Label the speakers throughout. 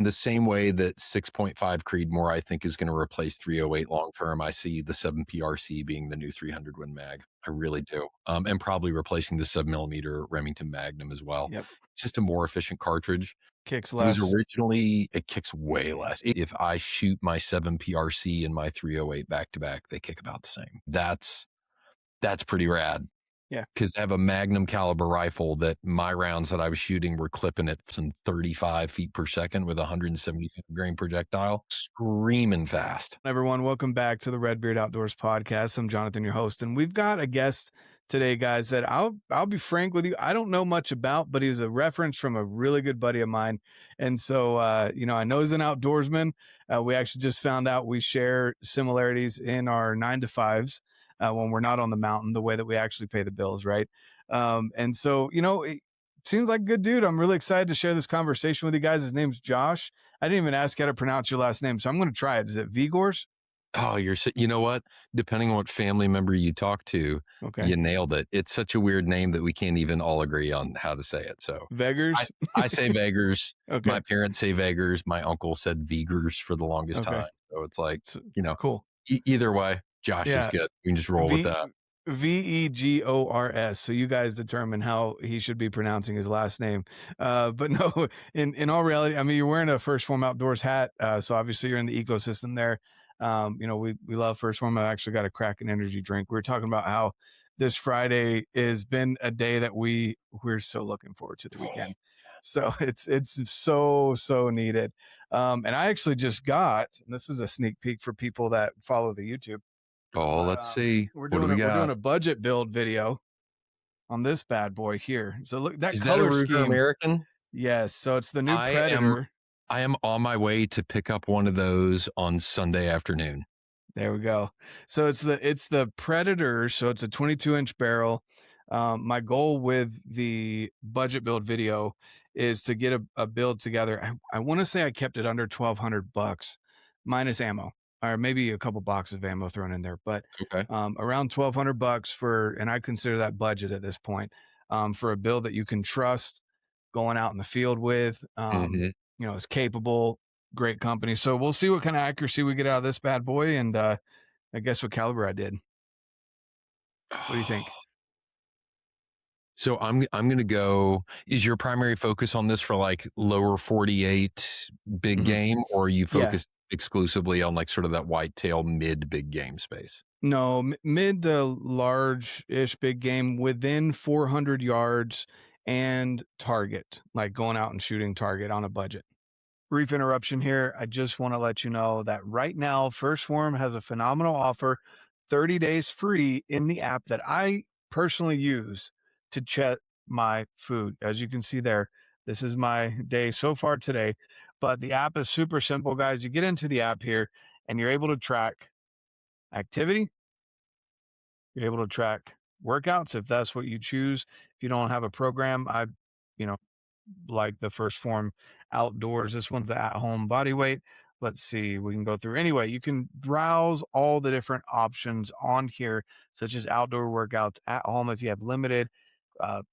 Speaker 1: In the same way that 6.5 Creedmoor, I think, is going to replace 308 long term, I see the 7PRC being the new 300 Win Mag. I really do. And probably replacing the 7mm Remington Magnum as well.
Speaker 2: Yep.
Speaker 1: It's just a more efficient cartridge.
Speaker 2: Kicks
Speaker 1: It
Speaker 2: less.
Speaker 1: was originally, it kicks way less. If I shoot my 7PRC and my 308 back to back, they kick about the same. That's pretty rad.
Speaker 2: Yeah.
Speaker 1: Because I have a Magnum caliber rifle that my rounds that I was shooting were clipping at some 35 feet per second with a 175 grain projectile, screaming fast.
Speaker 2: Everyone, welcome back to the RedBeard Outdoors podcast. I'm Jonathan, your host, and we've got a guest today, guys, that I'll be frank with you, I don't know much about, but he's a reference from a really good buddy of mine. And so, I know he's an outdoorsman. We actually just found out we share similarities in our 9-to-5s. When we're not on the mountain, the way that we actually pay the bills, right? And so, it seems like a good dude. I'm really excited to share this conversation with you guys. His name's Josh. I didn't even ask how to pronounce your last name, so I'm going to try it. Is it Vegors?
Speaker 1: Oh, you know what? Depending on what family member you talk to,
Speaker 2: Okay.
Speaker 1: You nailed it. It's such a weird name that we can't even all agree on how to say it. So
Speaker 2: Vegors?
Speaker 1: I say Vegors.
Speaker 2: Okay.
Speaker 1: My parents say Vegors. My uncle said Vegors for the longest time. So it's like,
Speaker 2: cool.
Speaker 1: Either way, Josh is good. You can just roll with that.
Speaker 2: Vegors. So you guys determine how he should be pronouncing his last name. But no, in all reality, I mean, you're wearing a First Phorm Outdoors hat. So obviously you're in the ecosystem there. We love First Phorm. I actually got a Kraken energy drink. We were talking about how this Friday has been a day that we're so looking forward to the weekend. So it's so needed. And I actually just got, and this is a sneak peek for people that follow the YouTube.
Speaker 1: Oh, let's see.
Speaker 2: We're doing a budget build video on this bad boy here. So look, that
Speaker 1: is
Speaker 2: color
Speaker 1: that a
Speaker 2: scheme.
Speaker 1: American?
Speaker 2: Yes. So it's the new Predator.
Speaker 1: I am on my way to pick up one of those on Sunday afternoon.
Speaker 2: There we go. So it's the Predator. So it's a 22-inch barrel. My goal with the budget build video is to get a build together. I want to say I kept it under $1,200 minus ammo, or maybe a couple boxes of ammo thrown in there, but around $1,200 for, and I consider that budget at this point, for a build that you can trust going out in the field with. It's capable, great company. So we'll see what kind of accuracy we get out of this bad boy, and I guess what caliber I did. What do you think?
Speaker 1: So I'm going to go, is your primary focus on this for like lower 48 big game, or are you focused exclusively on like sort of that whitetail mid big game space?
Speaker 2: No, mid to large-ish big game within 400 yards and target, like going out and shooting target on a budget. Brief interruption here. I just want to let you know that right now, First Phorm has a phenomenal offer, 30 days free in the app that I personally use to check my food. As you can see there, this is my day so far today, but the app is super simple, guys. You get into the app here and you're able to track activity. You're able to track workouts if that's what you choose. If you don't have a program, like the First Phorm Outdoors. This one's the at-home body weight. Let's see, we can go through. Anyway, you can browse all the different options on here, such as outdoor workouts at home if you have limited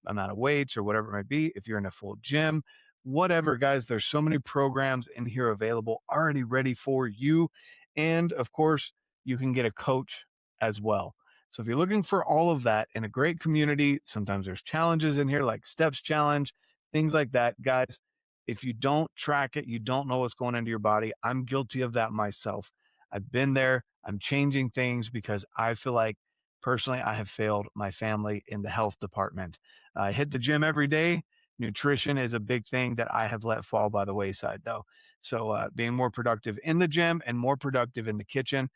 Speaker 2: amount of weights or whatever it might be. If you're in a full gym, whatever, guys, there's so many programs in here available already ready for you. And of course, you can get a coach as well. So if you're looking for all of that in a great community, sometimes there's challenges in here like steps challenge, things like that. Guys, if you don't track it, you don't know what's going into your body. I'm guilty of that myself. I've been there. I'm changing things because I feel like personally I have failed my family in the health department. I hit the gym every day. Nutrition is a big thing that I have let fall by the wayside though. So being more productive in the gym and more productive in the kitchen,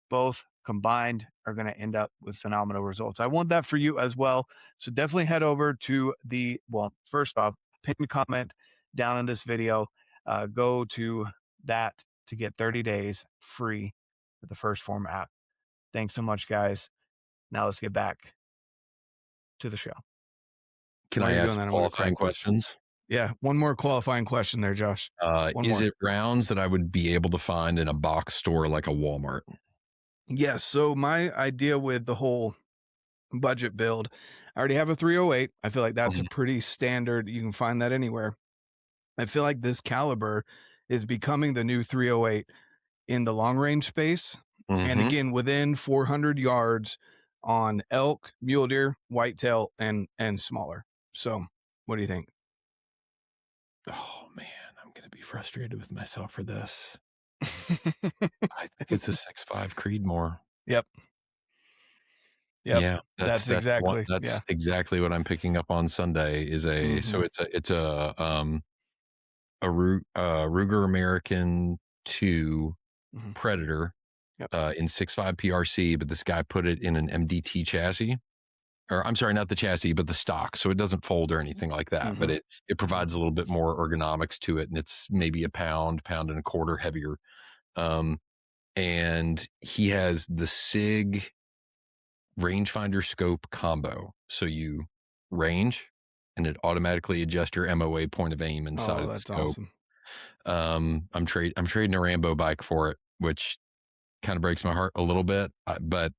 Speaker 2: both combined are going to end up with phenomenal results. I want that for you as well. So definitely head over to first off, pinned comment down in this video. Go to that to get 30 days free with the First Phorm app. Thanks so much, guys. Now let's get back to the show.
Speaker 1: Can I ask qualifying questions?
Speaker 2: Yeah, one more qualifying question there, Josh.
Speaker 1: Is it rounds that I would be able to find in a box store like a Walmart?
Speaker 2: Yes. So my idea with the whole budget build, I already have a 308. I feel like that's a pretty standard. You can find that anywhere. I feel like this caliber is becoming the new 308 in the long range space. And
Speaker 1: Mhm.
Speaker 2: again, within 400 yards on elk, mule deer, whitetail, and smaller. So, what do you think?
Speaker 1: Oh, man, I'm gonna be frustrated with myself for this. I think it's a 6.5 Creedmoor.
Speaker 2: Yep. Yep.
Speaker 1: Yeah,
Speaker 2: That's
Speaker 1: that's the one
Speaker 2: exactly,
Speaker 1: that's
Speaker 2: yeah.
Speaker 1: exactly what I'm picking up on Sunday is
Speaker 2: Mhm.
Speaker 1: a Ruger American 2
Speaker 2: Mhm.
Speaker 1: Predator,
Speaker 2: Yep.
Speaker 1: in 6.5 PRC, but this guy put it in an MDT chassis. Or I'm sorry, not the chassis, but the stock. So it doesn't fold or anything like that, but
Speaker 2: Mhm.
Speaker 1: it
Speaker 2: Mhm.
Speaker 1: provides a little bit more ergonomics to it, and it's maybe a pound and a quarter heavier. Um, and he has the SIG rangefinder scope combo. So you range and it automatically adjusts your MOA point of aim inside
Speaker 2: Oh,
Speaker 1: of the
Speaker 2: that's
Speaker 1: scope.
Speaker 2: awesome.
Speaker 1: I'm trading a Rambo bike for it, which kind of breaks my heart a little bit. But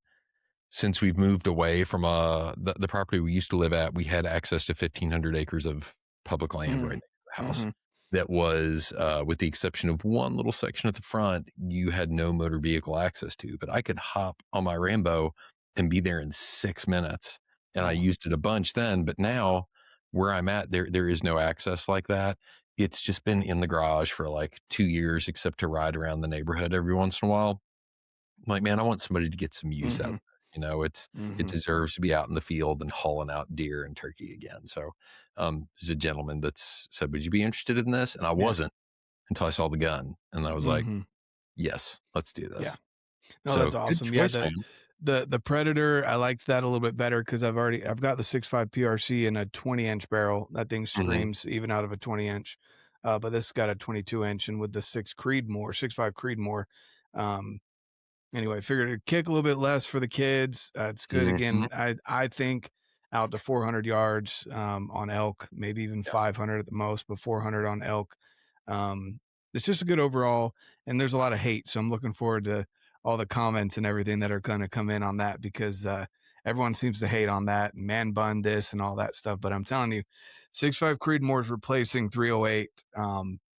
Speaker 1: since we've moved away from the property we used to live at, we had access to 1,500 acres of public land right
Speaker 2: Mhm.
Speaker 1: next to the house.
Speaker 2: Mhm.
Speaker 1: That was, with the exception of one little section at the front, you had no motor vehicle access to. But I could hop on my Rambo and be there in 6 minutes, and I
Speaker 2: Mhm.
Speaker 1: used it a bunch then. But now, where I'm at, there is no access like that. It's just been in the garage for like 2 years, except to ride around the neighborhood every once in a while. I'm like, man, I want somebody to get some use out of
Speaker 2: Mhm.
Speaker 1: it. You know, it
Speaker 2: Mhm.
Speaker 1: deserves to be out in the field and hauling out deer and turkey again. So, there's a gentleman that's said, "Would you be interested in this?" And I
Speaker 2: Yeah.
Speaker 1: wasn't until I saw the gun, and I was like,
Speaker 2: Mhm.
Speaker 1: "Yes, let's do
Speaker 2: Yeah.
Speaker 1: this."
Speaker 2: No, that's
Speaker 1: So good
Speaker 2: awesome. Yeah,
Speaker 1: choice, man.
Speaker 2: the Predator, I liked that a little bit better because I've got the 6.5 PRC in a 20-inch barrel. That thing
Speaker 1: Mhm.
Speaker 2: screams even out of a 20-inch. But this has got a 22-inch, and with the 6.5 Creedmoor, um, anyway, figured it'd kick a little bit less for the kids. It's good.
Speaker 1: Mhm.
Speaker 2: Again, I think out to 400 yards on elk, maybe even
Speaker 1: Yeah,
Speaker 2: 500 at the most, but 400 on elk. It's just a good overall, and there's a lot of hate, so I'm looking forward to all the comments and everything that are going to come in on that because everyone seems to hate on that and man bun this and all that stuff. But I'm telling you, 6.5 Creedmoor is replacing 308.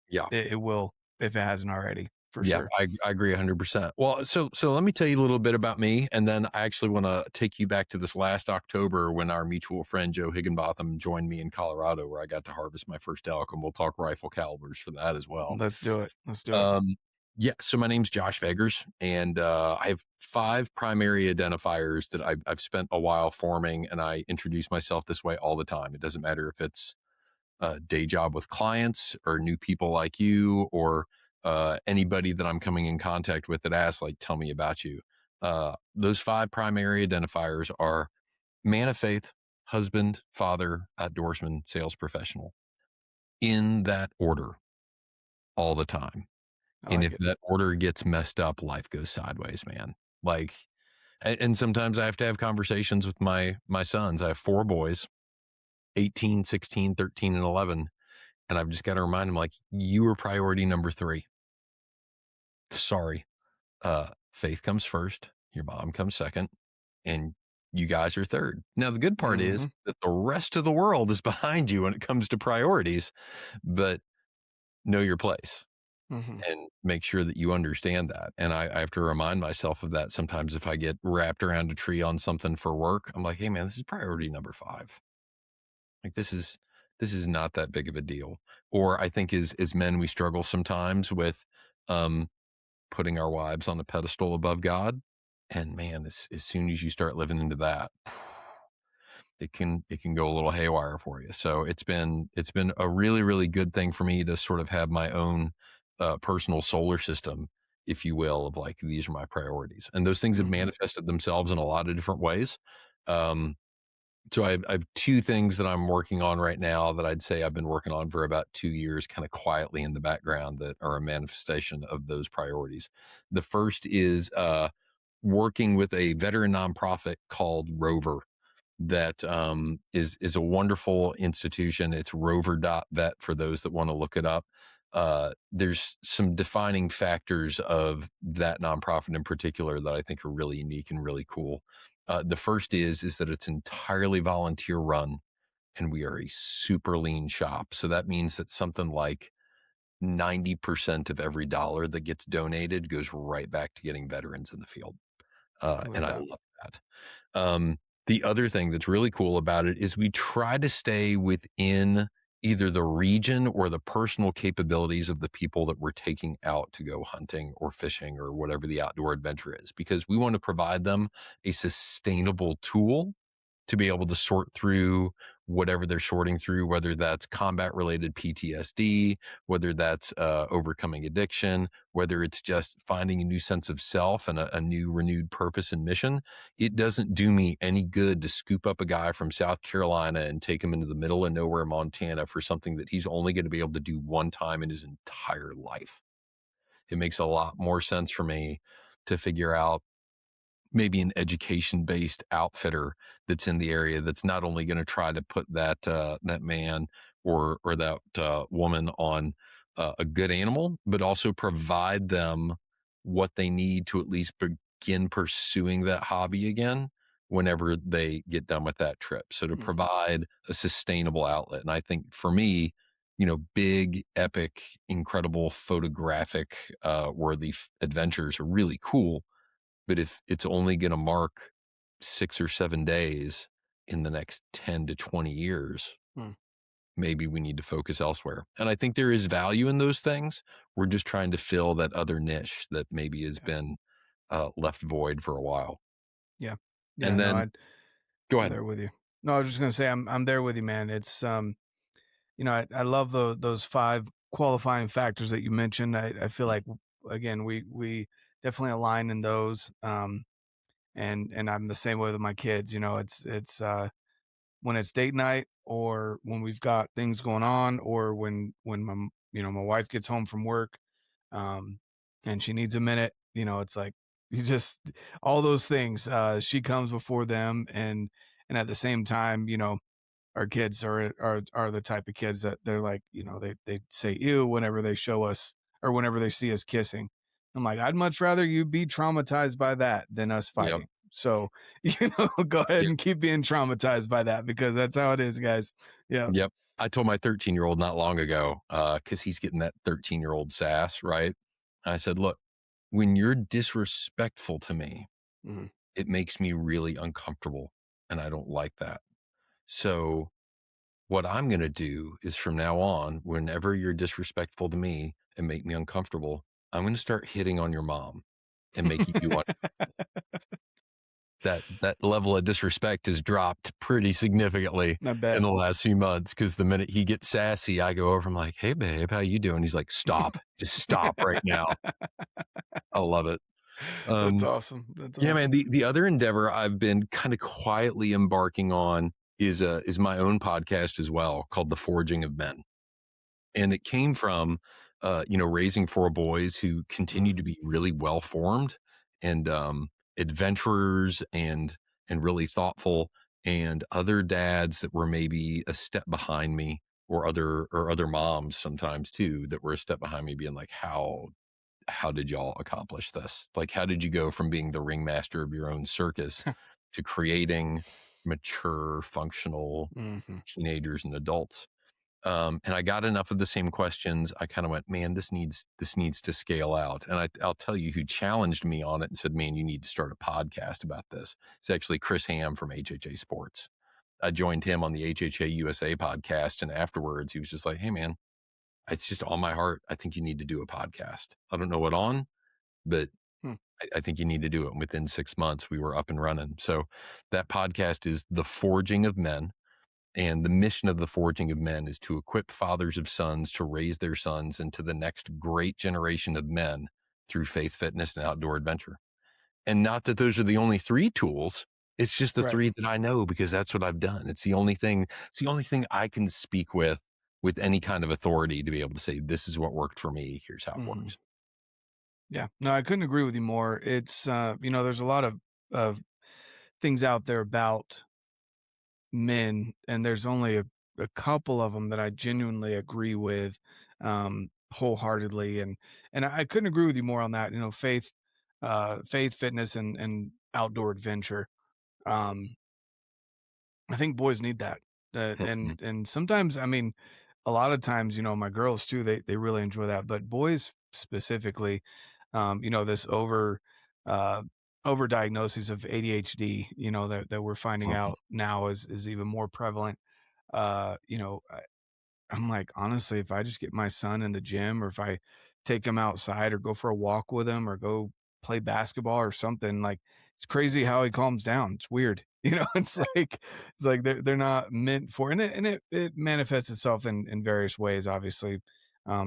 Speaker 1: yeah.
Speaker 2: It will if it hasn't already for
Speaker 1: Yeah,
Speaker 2: sure.
Speaker 1: I agree 100%. Well, so let me tell you a little bit about me, and then I actually wanna take you back to this last October when our mutual friend Joe Higginbotham joined me in Colorado, where I got to harvest my first elk, and we'll talk rifle calibers for that as well.
Speaker 2: Let's do it. Let's do it.
Speaker 1: Um, yeah, so my name's Josh Vegors, and I have 5 primary identifiers that I've spent a while forming, and I introduce myself this way all the time. It doesn't matter if it's a day job with clients or new people like you or anybody that I'm coming in contact with that asks, like, tell me about you. Those 5 primary identifiers are man of faith, husband, father, outdoorsman, sales professional, in that order all the time.
Speaker 2: I
Speaker 1: And
Speaker 2: like
Speaker 1: if
Speaker 2: it.
Speaker 1: that order gets messed up, life goes sideways, man. Like, and sometimes I have to have conversations with my sons. I have 4 boys, 18, 16, 13, and 11. And I've just got to remind them, like, you are priority number 3. Sorry. Faith comes first, your mom comes second, and you guys are third. Now, the good part is
Speaker 2: Mhm.
Speaker 1: that the rest of the world is behind you when it comes to priorities, but know your place
Speaker 2: Mhm.
Speaker 1: and make sure that you understand that. And I have to remind myself of that sometimes if I get wrapped around a tree on something for work. I'm like, hey, man, this is priority number 5. Like this is not that big of a deal. Or I think as men, we struggle sometimes with um, putting our wives on a pedestal above God. And man, as soon as you start living into that, it can go a little haywire for you. So it's been a really good thing for me to sort of have my own personal solar system, if you will, of like these are my priorities, and those things have
Speaker 2: Mhm.
Speaker 1: manifested themselves in a lot of different ways. Um, so I have 2 things that I'm working on right now that I'd say I've been working on for about 2 years, kind of quietly in the background that are a manifestation of those priorities. The first is working with a veteran nonprofit called Rover that is a wonderful institution. It's rover.vet for those that want to look it up. There's some defining factors of that nonprofit in particular that I think are really unique and really cool. The first is that it's entirely volunteer run, and we are a super lean shop. So that means that something like 90% of every dollar that gets donated goes right back to getting veterans in the field.
Speaker 2: No
Speaker 1: And I
Speaker 2: doubt.
Speaker 1: love that. The other thing that's really cool about it is we try to stay within either the region or the personal capabilities of the people that we're taking out to go hunting or fishing or whatever the outdoor adventure is, because we want to provide them a sustainable tool to be able to sort through whatever they're sorting through, whether that's combat related PTSD, whether that's overcoming addiction, whether it's just finding a new sense of self and a new renewed purpose and mission. It doesn't do me any good to scoop up a guy from South Carolina and take him into the middle of nowhere, Montana, for something that he's only going to be able to do one time in his entire life. It makes a lot more sense for me to figure out maybe an education-based outfitter that's in the area that's not only going to try to put that man or that woman on a good animal, but also provide them what they need to at least begin pursuing that hobby again whenever they get done with that trip. So to
Speaker 2: Mm,
Speaker 1: provide a sustainable outlet. And I think for me, big, epic, incredible, photographic, worthy adventures are really cool, but if it's only going to mark 6 or 7 days in the next 10 to 20 years,
Speaker 2: mm,
Speaker 1: maybe we need to focus elsewhere. And I think there is value in those things. We're just trying to fill that other niche that maybe has
Speaker 2: yeah.
Speaker 1: been left void for a while.
Speaker 2: Yeah. Yeah.
Speaker 1: And
Speaker 2: No,
Speaker 1: then go
Speaker 2: I'm
Speaker 1: ahead.
Speaker 2: there with you. No, I was just gonna say I'm there with you, man. It's I love those five qualifying factors that you mentioned. I feel like again we definitely align in those. And I'm the same way with my kids. It's when it's date night or when we've got things going on or when my wife gets home from work, um and she needs a minute, it's like you just all those things, she comes before them. And at the same time, our kids are the type of kids that they're like, they say ew whenever they show us or whenever they see us kissing. I'm like, I'd much rather you be traumatized by that than us
Speaker 1: Yep.
Speaker 2: fighting. So, go ahead
Speaker 1: Yep.
Speaker 2: and keep being traumatized by that because that's how it is, guys. Yeah.
Speaker 1: Yep. I told my 13-year-old not long ago, because he's getting that 13-year-old sass, right? I said, look, when you're disrespectful to me,
Speaker 2: Mhm.
Speaker 1: it makes me really uncomfortable. And I don't like that. So what I'm going to do is from now on, whenever you're disrespectful to me and make me uncomfortable, I'm going to start hitting on your mom and making you want that level of disrespect has dropped pretty significantly
Speaker 2: I
Speaker 1: in
Speaker 2: bet.
Speaker 1: the last few months. Cause the minute he gets sassy, I go over, I'm like, hey babe, how you doing? He's like, stop, just stop right now. I love it.
Speaker 2: That's
Speaker 1: Um,
Speaker 2: awesome. That's
Speaker 1: yeah, man.
Speaker 2: awesome.
Speaker 1: The other endeavor I've been kind of quietly embarking on is my own podcast as well, called The Forging of Men. And it came from, raising four boys who
Speaker 2: Mhm.
Speaker 1: continue to be really well formed and adventurers and really thoughtful, and other dads that were maybe a step behind me, or other moms sometimes too that were a step behind me, being like, how did y'all accomplish this? Like, how did you go from being the ringmaster of your own circus to creating mature, functional
Speaker 2: Mhm.
Speaker 1: teenagers and adults? And I got enough of the same questions. I kind of went, man, this needs to scale out. And I'll tell you who challenged me on it and said, man, you need to start a podcast about this. It's actually Chris Ham from HHA Sports. I joined him on the HHA USA podcast, and afterwards he was just like, hey man, it's just on my heart. I think you need to do a podcast. I don't know what on, but
Speaker 2: Hmm.
Speaker 1: I think you need to do it. And within 6 months, we were up and running. So that podcast is The Forging of Men. And the mission of the Forging of Men is to equip fathers of sons to raise their sons into the next great generation of men through faith, fitness, and outdoor adventure. And not that those are the only three tools. It's just the
Speaker 2: Right.
Speaker 1: three that I know because that's what I've done. It's the only thing I can speak with any kind of authority to be able to say, this is what worked for me. Here's how it
Speaker 2: Mhm.
Speaker 1: works.
Speaker 2: Yeah. No, I couldn't agree with you more. It's there's a lot of things out there about men, and there's only a couple of them that I genuinely agree with, wholeheartedly. And I couldn't agree with you more on that. Faith, fitness, and outdoor adventure. Um, I think boys need that. And sometimes, I mean, a lot of times, my girls too, they really enjoy that, but boys specifically, this uh, over diagnosis of ADHD, that we're finding
Speaker 1: Mhm.
Speaker 2: out now is even more prevalent. I'm like, honestly, if I just get my son in the gym or if I take him outside or go for a walk with him or go play basketball or something, like it's crazy how he calms down. It's weird. It's like they're not meant for, and it manifests itself in various ways, obviously.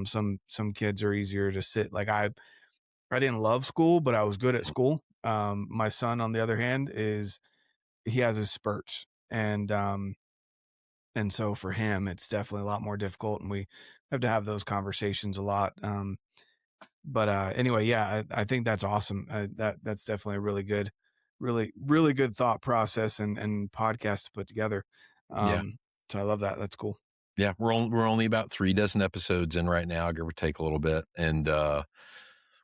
Speaker 2: Some kids are easier to sit. Like I didn't love school, but I was good at school. My son, on the other hand, he has his spurts. And so for him, it's definitely a lot more difficult, and we have to have those conversations a lot. But anyway, yeah, I think that's awesome. That's definitely a really good thought process and podcast to put together.
Speaker 1: Yeah.
Speaker 2: So I love that. That's cool.
Speaker 1: Yeah, we're only about 3 dozen episodes in right now, give or take a little bit, and,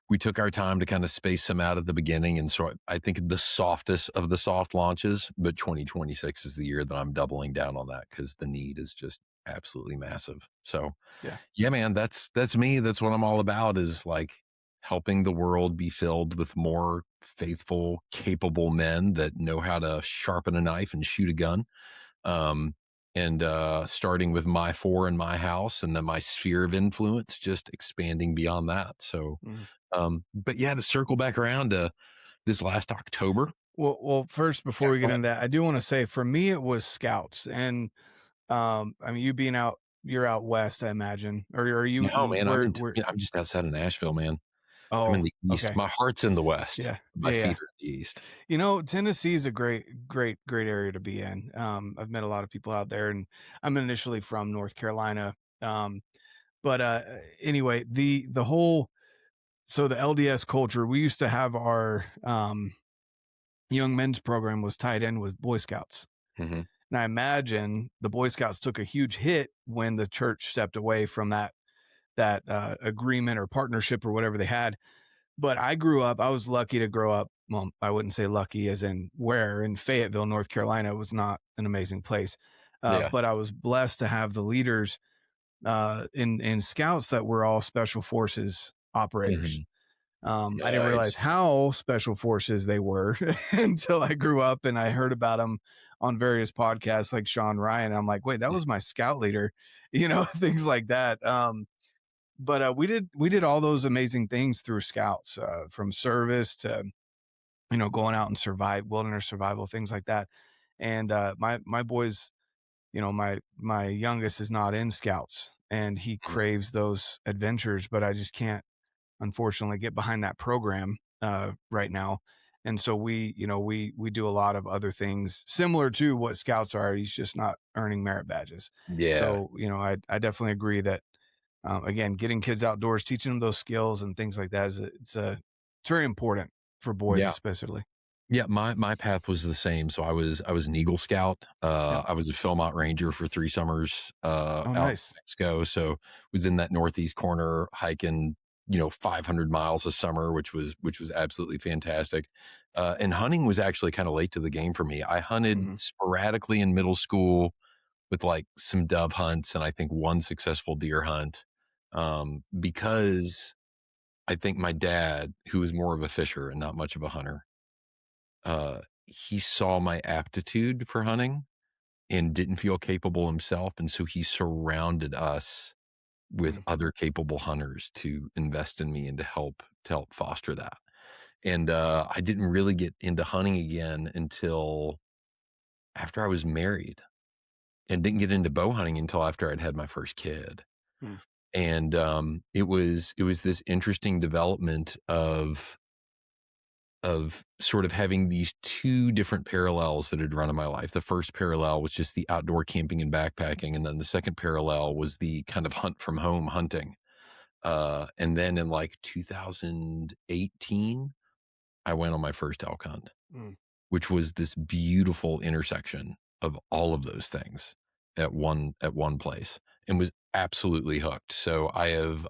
Speaker 1: we took our time to kinda space some out at the beginning, and so I think the softest of the soft launches, but 2026 is the year that I'm doubling down on that because the need is just absolutely massive. So,
Speaker 2: Yeah.
Speaker 1: yeah, man, that's me, that's what I'm all about is, like, helping the world be filled with more faithful, capable men that know how to sharpen a knife and shoot a gun. Um, Starting with my 4 in my house and then my sphere of influence, just expanding beyond that. So,
Speaker 2: Mhm.
Speaker 1: but yeah, to circle back around to this last October.
Speaker 2: Well, first, before
Speaker 1: Yeah,
Speaker 2: we
Speaker 1: go
Speaker 2: get
Speaker 1: ahead.
Speaker 2: into that, I do want to say for me it was scouts, and I mean, you being out, you're out west, I imagine, or are you
Speaker 1: No, man,
Speaker 2: where?
Speaker 1: I'm just outside of Nashville, man. I'm in
Speaker 2: Oh,
Speaker 1: the East.
Speaker 2: okay,
Speaker 1: My heart's in the West.
Speaker 2: yeah,
Speaker 1: My
Speaker 2: yeah, yeah.
Speaker 1: feet are in the East.
Speaker 2: Tennessee is a great area to be in. I've met a lot of people out there, and I'm initially from North Carolina. Um, but anyway, the whole so the LDS culture, we used to have our young men's program was tied in with Boy Scouts.
Speaker 1: Mhm.
Speaker 2: And I imagine the Boy Scouts took a huge hit when the church stepped away from that agreement or partnership or whatever they had. But I was lucky to grow up. Well, I wouldn't say lucky as in where in Fayetteville, North Carolina was not an amazing place.
Speaker 1: Yeah.
Speaker 2: But I was blessed to have the leaders in scouts that were all special forces operators.
Speaker 1: Mhm.
Speaker 2: I didn't realize
Speaker 1: Nice.
Speaker 2: how special forces they were until I grew up and I heard about them on various podcasts like Sean Ryan. I'm like, wait, that was my scout leader, things like that. But we did all those amazing things through scouts, from service to going out and survive wilderness survival, things like that. And my boys, my youngest is not in scouts, and he
Speaker 1: Mhm.
Speaker 2: craves those adventures, but I just can't unfortunately get behind that program right now. And so we do a lot of other things similar to what scouts are. He's just not earning merit badges.
Speaker 1: Yeah.
Speaker 2: So I definitely agree that again, getting kids outdoors, teaching them those skills and things like that it's very important for boys
Speaker 1: Yeah.
Speaker 2: especially.
Speaker 1: Yeah, my path was the same. So I was an Eagle Scout.
Speaker 2: Yep.
Speaker 1: I was a Philmont Ranger for 3 summers
Speaker 2: Oh,
Speaker 1: out in
Speaker 2: nice.
Speaker 1: Mexico. So was in that northeast corner hiking, 500 miles a summer, which was absolutely fantastic. And hunting was actually kind of late to the game for me. I hunted
Speaker 2: Hmm.
Speaker 1: sporadically in middle school with like some dove hunts and I think one successful deer hunt. Because I think my dad, who was more of a fisher and not much of a hunter, he saw my aptitude for hunting and didn't feel capable himself, and so he surrounded us with
Speaker 2: Mm,
Speaker 1: other capable hunters to invest in me and to help foster that. And, I didn't really get into hunting again until after I was married, and didn't get into bow hunting until after I'd had my first kid.
Speaker 2: mm,
Speaker 1: And, it was this interesting development of sort of having these 2 different parallels that had run in my life. The first parallel was just the outdoor camping and backpacking, and then the second parallel was the kind of hunt from home hunting. And then in, like, 2018, I went on my first elk hunt,
Speaker 2: mm,
Speaker 1: which was this beautiful intersection of all of those things at one place, and was absolutely hooked. So I have,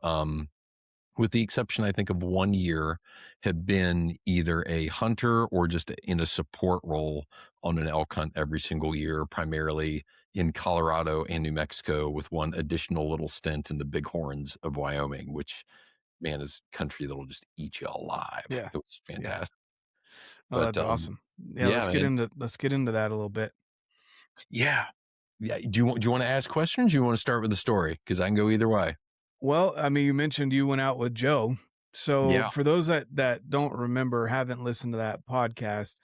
Speaker 1: with the exception, I think, of 1 year, have been either a hunter or just in a support role on an elk hunt every single year, primarily in Colorado and New Mexico, with one additional little stint in the Bighorns of Wyoming, which, man, is country that'll just eat you alive.
Speaker 2: Yeah.
Speaker 1: It was
Speaker 2: Yeah.
Speaker 1: fantastic.
Speaker 2: Oh,
Speaker 1: But,
Speaker 2: that's awesome. Yeah,
Speaker 1: yeah, man.
Speaker 2: let's get into that a little bit.
Speaker 1: Yeah. Yeah. Do you wanna ask questions? Or you wanna start with the story? Because I can go either way.
Speaker 2: Well, I mean, you mentioned you went out with Joe. So
Speaker 1: Yeah.
Speaker 2: for those that don't remember, haven't listened to that podcast,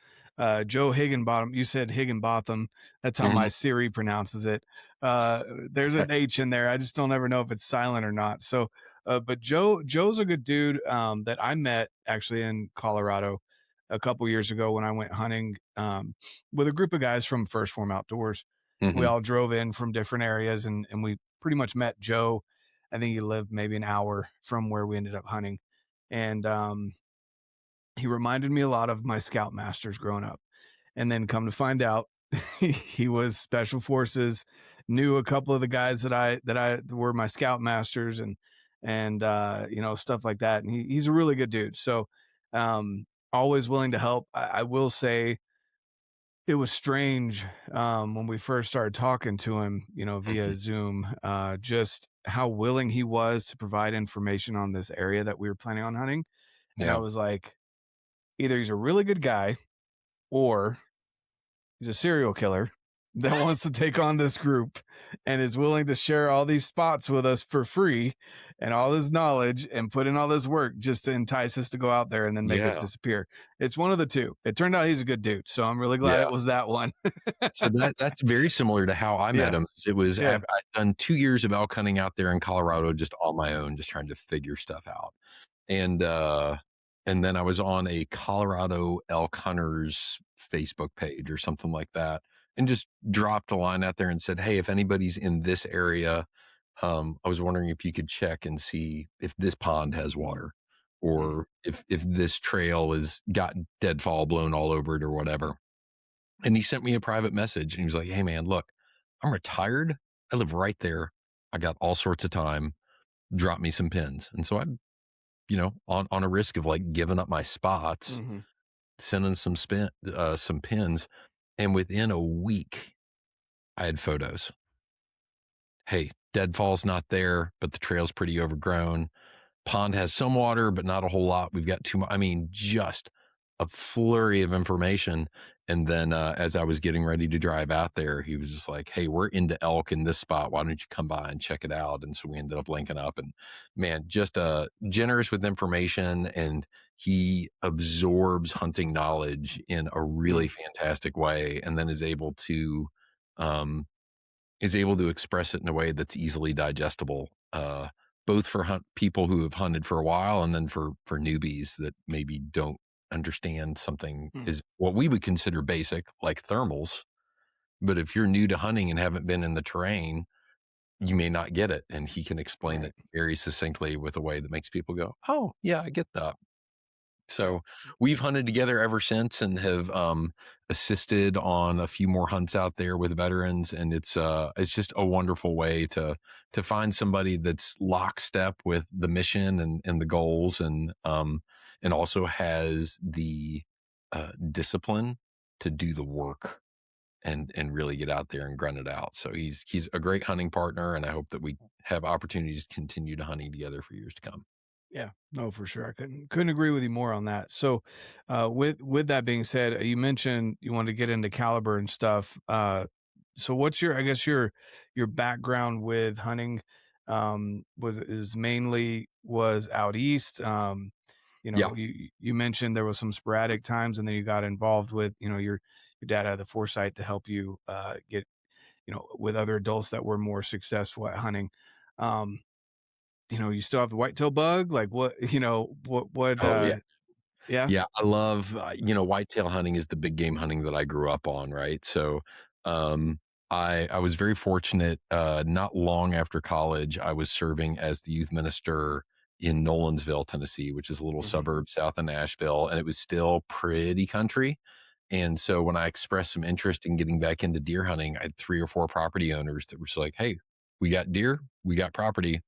Speaker 2: Joe Higginbottom, you said Higginbotham. That's how my
Speaker 1: Mhm.
Speaker 2: Siri pronounces it. There's an H in there. I just don't ever know if it's silent or not. So, but Joe's a good dude that I met actually in Colorado a couple years ago when I went hunting with a group of guys from First Form Outdoors. We
Speaker 1: Mhm.
Speaker 2: all drove in from different areas and we pretty much met Joe. I think he lived maybe an hour from where we ended up hunting. And he reminded me a lot of my scoutmasters growing up. And then come to find out, he was special forces, knew a couple of the guys that I were my scoutmasters and you know, stuff like that. And he's a really good dude. So always willing to help. I will say it was strange, when we first started talking to him, you know,
Speaker 1: Mhm.
Speaker 2: via Zoom, just how willing he was to provide information on this area that we were planning on hunting, and I
Speaker 1: Yeah.
Speaker 2: was like, either he's a really good guy or he's a serial killer that wants to take on this group and is willing to share all these spots with us for free and all this knowledge and put in all this work just to entice us to go out there and then make us
Speaker 1: Yeah.
Speaker 2: disappear. It's one of the two. It turned out he's a good dude, so I'm really glad
Speaker 1: Yeah.
Speaker 2: it was that one.
Speaker 1: So that's very similar to how I met
Speaker 2: Yeah,
Speaker 1: him. It was
Speaker 2: yeah.
Speaker 1: I'd done 2 years of elk hunting out there in Colorado just on my own, just trying to figure stuff out. And, uh, and then I was on a Colorado elk hunters Facebook page or something like that, and just dropped a line out there and said, "Hey, if anybody's in this area, I was wondering if you could check and see if this pond has water,
Speaker 2: Mm,
Speaker 1: or if this trail has got deadfall blown all over it or whatever." And he sent me a private message and he was like, "Hey man, look, I'm retired. I live right there. I got all sorts of time. Drop me some pins." And so I, on a risk of like giving up my spots,
Speaker 2: mhm.
Speaker 1: sent him some pins. And within a week, I had photos. Hey, deadfall's not there, but the trail's pretty overgrown. Pond has some water, but not a whole lot. We've got too much. I mean, just a flurry of information. And then as I was getting ready to drive out there, he was just like, "Hey, we're into elk in this spot. Why don't you come by and check it out?" And so we ended up linking up. And man, just generous with information, and he absorbs hunting knowledge in a really
Speaker 2: Mm,
Speaker 1: fantastic way, and then um, is able to express it in a way that's easily digestible, both for people who have hunted for a while, and then for newbies that maybe don't understand something
Speaker 2: mm.
Speaker 1: is what we would consider basic, like thermals. But if you're new to hunting and haven't been in the terrain, you may not get it. And he can explain
Speaker 2: Right.
Speaker 1: it very succinctly with a way that makes people go, "Oh, yeah, I get that." So we've hunted together ever since and have assisted on a few more hunts out there with veterans, and it's just a wonderful way to find somebody that's lockstep with the mission and the goals, and also has the discipline to do the work and really get out there and grunt it out. So he's a great hunting partner, and I hope that we have opportunities to continue to hunting together for years to come.
Speaker 2: Yeah. No, for sure. I couldn't agree with you more on that. So, with that being said, you mentioned you wanted to get into caliber and stuff. So what's your, I guess your background with hunting? Was mainly was out east. You
Speaker 1: Yeah.
Speaker 2: know, you mentioned there was some sporadic times, and then you got involved with, you know, your dad had the foresight to help you get, you know, with other adults that were more successful at hunting. Um, you know, you still have the whitetail bug? Like, what you know, what,
Speaker 1: Oh yeah.
Speaker 2: yeah?
Speaker 1: Yeah, I love, whitetail hunting is the big game hunting that I grew up on, right? So, um, I was very fortunate, not long after college, I was serving as the youth minister in Nolensville, Tennessee, which is a little
Speaker 2: Mhm.
Speaker 1: suburb south of Nashville, and it was still pretty country. And so when I expressed some interest in getting back into deer hunting, I had 3 or 4 property owners that were just like, "Hey, we got deer, we got property.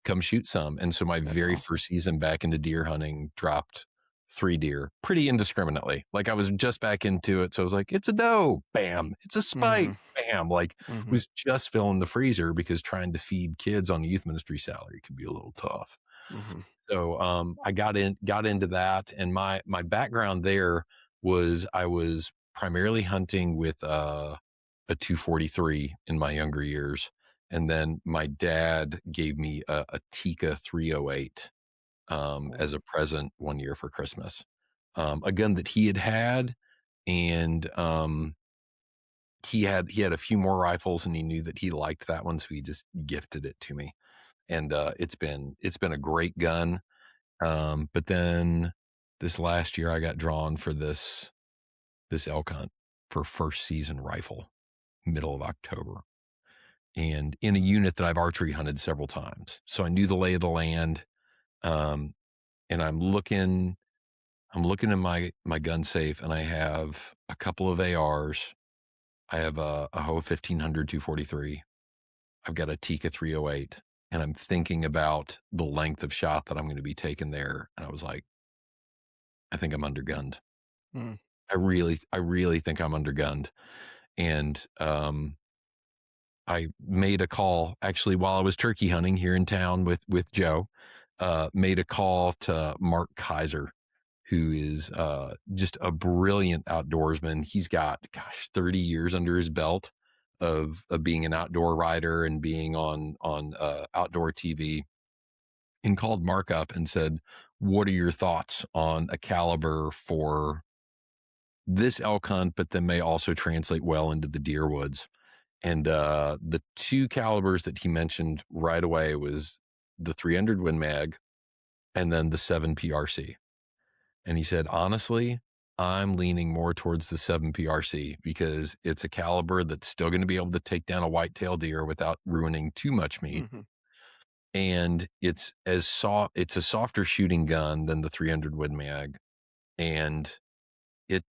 Speaker 1: come shoot some. And so my
Speaker 2: That's
Speaker 1: very
Speaker 2: awesome.
Speaker 1: first season back into deer hunting, dropped 3 deer pretty indiscriminately. Like, I was just back into it, so I was like, "It's a doe, bam, it's a spike,
Speaker 2: Mhm.
Speaker 1: bam." Like,
Speaker 2: Mhm.
Speaker 1: was just filling the freezer because trying to feed kids on youth ministry salary can be a little tough.
Speaker 2: Mhm.
Speaker 1: So, I got into that, and my background there was I was primarily hunting with, a 243 in my younger years, and then my dad gave me a Tikka 308,
Speaker 2: Cool.
Speaker 1: as a present one year for Christmas. A gun that he had, and, he had a few more rifles, and he knew that he liked that one, so he just gifted it to me, and, it's been a great gun. But then this last year, I got drawn for this elk hunt for first season rifle, middle of October, and in a unit that I've archery hunted several times. So I knew the lay of the land. Um, and I'm looking in my gun safe, and I have a couple of ARs. I have a Ho 1500 243. I've got a Tikka 308, and I'm thinking about the length of shot that I'm going to be taking there. And I was like, I think I'm undergunned.
Speaker 2: Mm.
Speaker 1: I really think I'm undergunned. And, I made a call actually while I was turkey hunting here in town with Joe, made a call to Mark Kaiser, who is, just a brilliant outdoorsman. He's got, gosh, 30 years under his belt of being an outdoor rider and being on outdoor TV, and called Mark up and said, "What are your thoughts on a caliber for this elk hunt, but then may also translate well into the deer woods?" And the two calibers that he mentioned right away was the 300 Win Mag and then the 7 PRC. And he said, honestly, I'm leaning more towards the 7 PRC because it's a caliber that's still going to be able to take down a whitetail deer without ruining too much meat.
Speaker 2: Mhm.
Speaker 1: And it's a softer shooting gun than the 300 Win Mag. And it,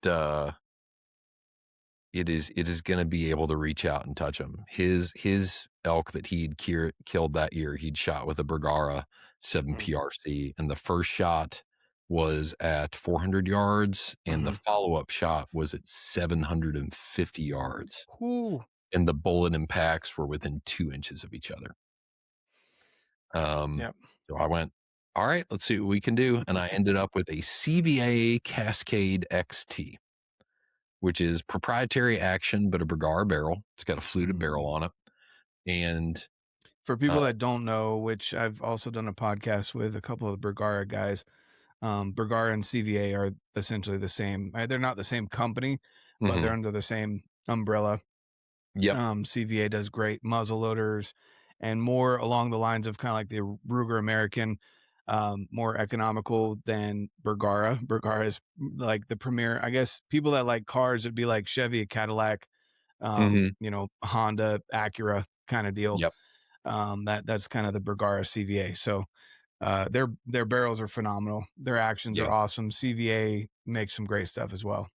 Speaker 1: it is gonna be able to reach out and touch him. His elk that he'd killed that year, he'd shot with a Bergara 7
Speaker 2: Mm.
Speaker 1: PRC, and the first shot was at 400 yards, and the
Speaker 2: Mhm.
Speaker 1: follow-up shot was at 750 yards,
Speaker 2: Ooh.
Speaker 1: and the bullet impacts were within 2 inches of each other. Um,
Speaker 2: Yep.
Speaker 1: so I went, "All right, let's see what we can do," and I ended up with a CVA Cascade XT, which is proprietary action, but a Bergara barrel. It's got a fluted
Speaker 2: Mhm.
Speaker 1: barrel on it. And
Speaker 2: For people
Speaker 1: uh,
Speaker 2: that don't know, which I've also done a podcast with a couple of the Bergara guys, Bergara and CVA are essentially the same. They're not the same company, but they're
Speaker 1: mhm,
Speaker 2: under the same umbrella.
Speaker 1: yep,
Speaker 2: CVA does great muzzle loaders and more along the lines of kind of like the Ruger American, more economical than Bergara. Bergara is like the premier. I guess people that like cars, it'd be like Chevy, a Cadillac,
Speaker 1: mhm,
Speaker 2: Honda, Acura kind of deal.
Speaker 1: yep,
Speaker 2: That's kind of the Bergara CVA. So their barrels are phenomenal. Their actions are
Speaker 1: yeah,
Speaker 2: awesome. CVA makes some great stuff as well.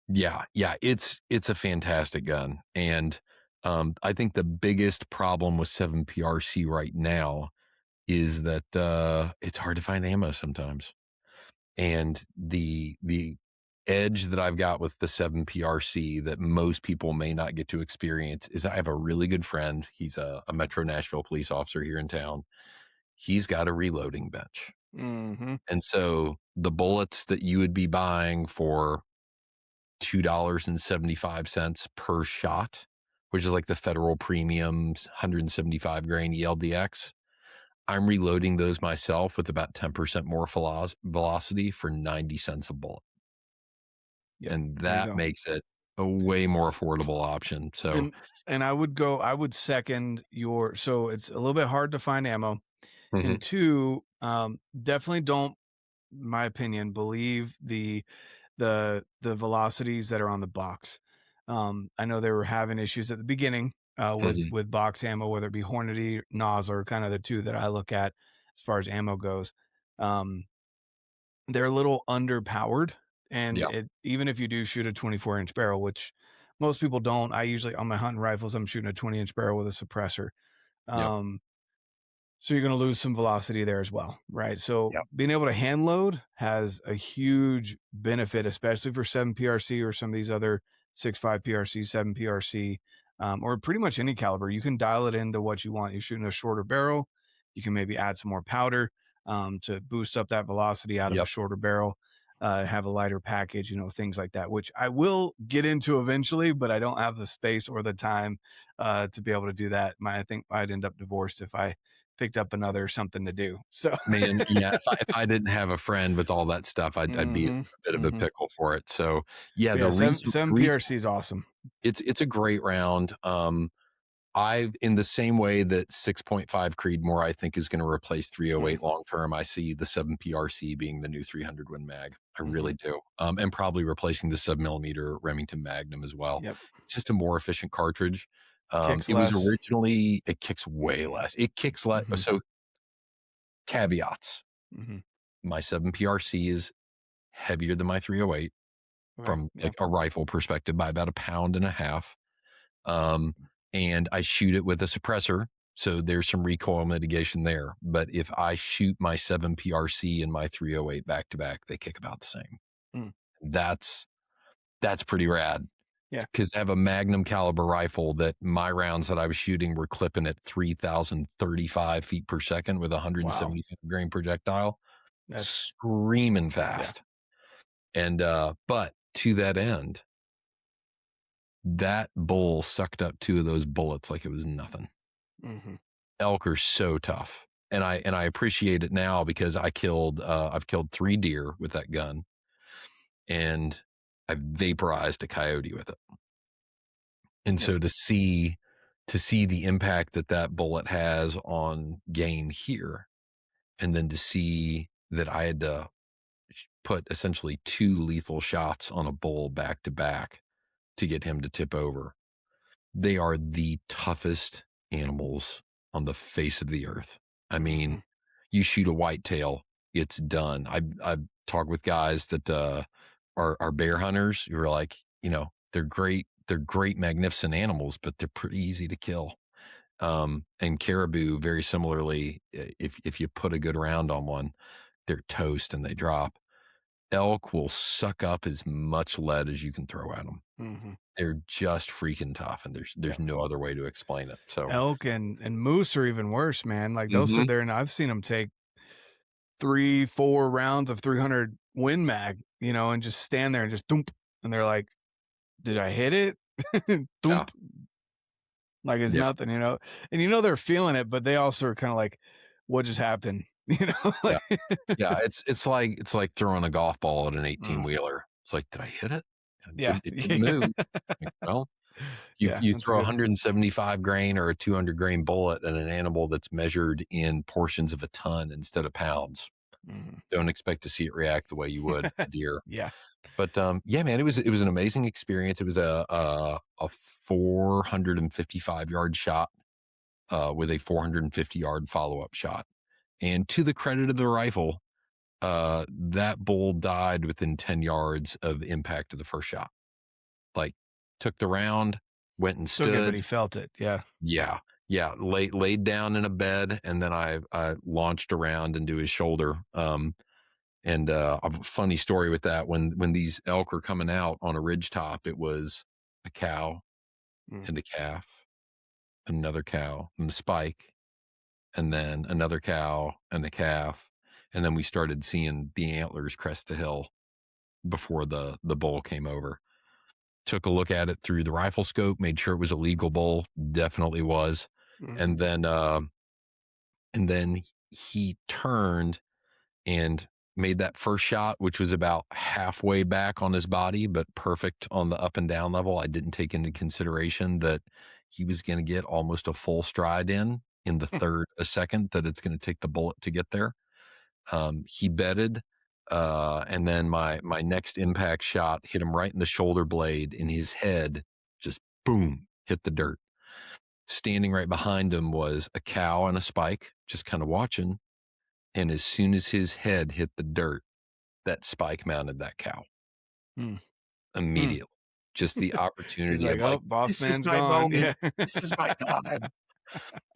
Speaker 1: yeah, yeah. It's a fantastic gun, and I think the biggest problem with 7 PRC right now is that it's hard to find ammo sometimes. And the edge that I've got with the 7 PRC that most people may not get to experience is I have a really good friend. He's a Metro Nashville police officer here in town. He's got a reloading bench.
Speaker 2: Hmm.
Speaker 1: And so the bullets that you would be buying for $2.75 per shot, which is like the federal premiums 175 grain ELDX, I'm reloading those myself with about 10% more velocity for 90 cents a bullet.
Speaker 2: Yep.
Speaker 1: And
Speaker 2: There you
Speaker 1: that
Speaker 2: go.
Speaker 1: makes it a way more affordable option. So,
Speaker 2: And I would second your so it's a little bit hard to find ammo.
Speaker 1: mhm,
Speaker 2: And two, definitely don't, my opinion, believe the velocities that are on the box. I know they were having issues at the beginning
Speaker 1: mhm,
Speaker 2: with box ammo, whether it be Hornady, Nosler, kind of the two that I look at as far as ammo goes. Um, they're a little underpowered, and
Speaker 1: yeah,
Speaker 2: it even if you do shoot a 24-inch barrel, which most people don't. I usually on my hunting rifles, I'm shooting a 20-inch barrel with a suppressor.
Speaker 1: yep,
Speaker 2: Um, So you're going to lose some velocity there as well, right? So
Speaker 1: Yep.
Speaker 2: being able to hand load has a huge benefit, especially for 7 PRC or some of these other 6.5 PRC, 7 PRC, or pretty much any caliber. You can dial it into what you want. You're shooting a shorter barrel. You can maybe add some more powder to boost up that velocity out of a
Speaker 1: Yep.
Speaker 2: shorter barrel. Have a lighter package, things like that, which I will get into eventually, but I don't have the space or the time to be able to do that. I think I'd end up divorced if I picked up another something to do. So
Speaker 1: Man, yeah, if I didn't have a friend with all that stuff, I'd be in
Speaker 2: hmm
Speaker 1: a bit of a
Speaker 2: hmm
Speaker 1: pickle for it. So, yeah,
Speaker 2: yeah,
Speaker 1: the
Speaker 2: seven
Speaker 1: reason
Speaker 2: PRC is awesome.
Speaker 1: it's a great round. I in the same way that 6.5 Creedmoor, I think, is going to replace
Speaker 2: Mm,
Speaker 1: 308 long term. I see the 7 PRC being the new 300 Win Mag. I really
Speaker 2: mhm.
Speaker 1: do. And probably replacing the sub-millimeter Remington Magnum as well.
Speaker 2: Yep.
Speaker 1: It's just a more efficient cartridge.
Speaker 2: Kicks
Speaker 1: It was
Speaker 2: less.
Speaker 1: originally, it kicks way less. It kicks less.
Speaker 2: Mhm,
Speaker 1: So, caveats.
Speaker 2: mhm.
Speaker 1: My 7 PRC is heavier than my 308
Speaker 2: Okay,
Speaker 1: from
Speaker 2: yeah.
Speaker 1: like a rifle perspective by about a pound and a half. Um, and I shoot it with a suppressor. So there's some recoil mitigation there. But if I shoot my 7 PRC and my 308 back to back, they kick about the same.
Speaker 2: Mm,
Speaker 1: That's that's pretty rad.
Speaker 2: yeah.
Speaker 1: Because I have a Magnum caliber rifle that my rounds that I was shooting were clipping at 3,035 feet per second with a
Speaker 2: Wow.
Speaker 1: 175 grain projectile,
Speaker 2: That's
Speaker 1: screaming
Speaker 2: yeah.
Speaker 1: fast. And but to that end, that bull sucked up 2 of those bullets like it was nothing.
Speaker 2: Mhm.
Speaker 1: Elk are so tough. And I appreciate it now because I've killed 3 deer with that gun, and I've vaporized a coyote with it. And
Speaker 2: Yep.
Speaker 1: so to see the impact that that bullet has on game here, and then to see that I had to put essentially 2 lethal shots on a bull back to back to get him to tip over. They are the toughest animals on the face of the earth. I mean,
Speaker 2: Mhm.
Speaker 1: you shoot a whitetail, it's done. I talk with guys that are bear hunters who are like, they're great, magnificent animals, but they're pretty easy to kill. And caribou, very similarly, if you put a good round on one, they're toast and they drop. Elk will suck up as much lead as you can throw at them.
Speaker 2: Mhm.
Speaker 1: They're just freaking tough, and there's
Speaker 2: Yep.
Speaker 1: no other way to explain it. So,
Speaker 2: Elk and moose are even worse, man. Like, they'll sit
Speaker 1: mhm,
Speaker 2: there and I've seen them take 3, 4 rounds of 300 Win Mag, and just stand there and just thump, and they're like, "Did I hit it?"
Speaker 1: yeah,
Speaker 2: Thump, like it's
Speaker 1: yeah,
Speaker 2: nothing, and they're feeling it, but they also are kinda like, "What just happened?"
Speaker 1: yeah,
Speaker 2: Like
Speaker 1: yeah. It's like throwing a golf ball at an 18
Speaker 2: Mm,
Speaker 1: wheeler. It's like, did I hit it?
Speaker 2: yeah.
Speaker 1: It didn't move. Like, well, you
Speaker 2: Yeah,
Speaker 1: you
Speaker 2: that's
Speaker 1: throw a
Speaker 2: good.
Speaker 1: 175 grain or a 200 grain bullet at an animal that's measured in portions of a ton instead of pounds.
Speaker 2: Mhm.
Speaker 1: Don't expect to see it react the way you would a deer.
Speaker 2: Yeah.
Speaker 1: But, yeah, man, it was an amazing experience. It was a 455-yard shot, with a 450-yard follow-up shot. And to the credit of the rifle, that bull died within 10 yards of impact of the first shot. Like, took the round, went and
Speaker 2: Still good, but
Speaker 1: stood.
Speaker 2: he felt it. Yeah.
Speaker 1: Yeah, yeah, laid down in a bed, and then I launched around into his shoulder. And a funny story with that, when these elk are coming out on a ridge top, it was a cow
Speaker 2: Mm,
Speaker 1: and a calf, another cow and a spike, and then another cow and a calf, and then we started seeing the antlers crest the hill before the bull came over. Took a look at it through the rifle scope, made sure it was a legal bull, definitely was,
Speaker 2: mhm,
Speaker 1: and then he turned and made that first shot, which was about halfway back on his body, but perfect on the up and down level. I didn't take into consideration that he was going to get almost a full stride in the third a second that it's going to take the bullet to get there. He bedded, and then my next impact shot hit him right in the shoulder blade, and his head just boom hit the dirt. Standing right behind him was a cow and a spike, just kind of watching. And as soon as his head hit the dirt, that spike mounted that cow
Speaker 2: mm, mm.
Speaker 1: immediately. Just the
Speaker 2: He's
Speaker 1: opportunity
Speaker 2: like,
Speaker 1: of
Speaker 2: "Oh,
Speaker 1: like,
Speaker 2: boss
Speaker 1: this is
Speaker 2: man's
Speaker 1: my
Speaker 2: gone."
Speaker 1: moment.
Speaker 2: Yeah.
Speaker 1: This is my time.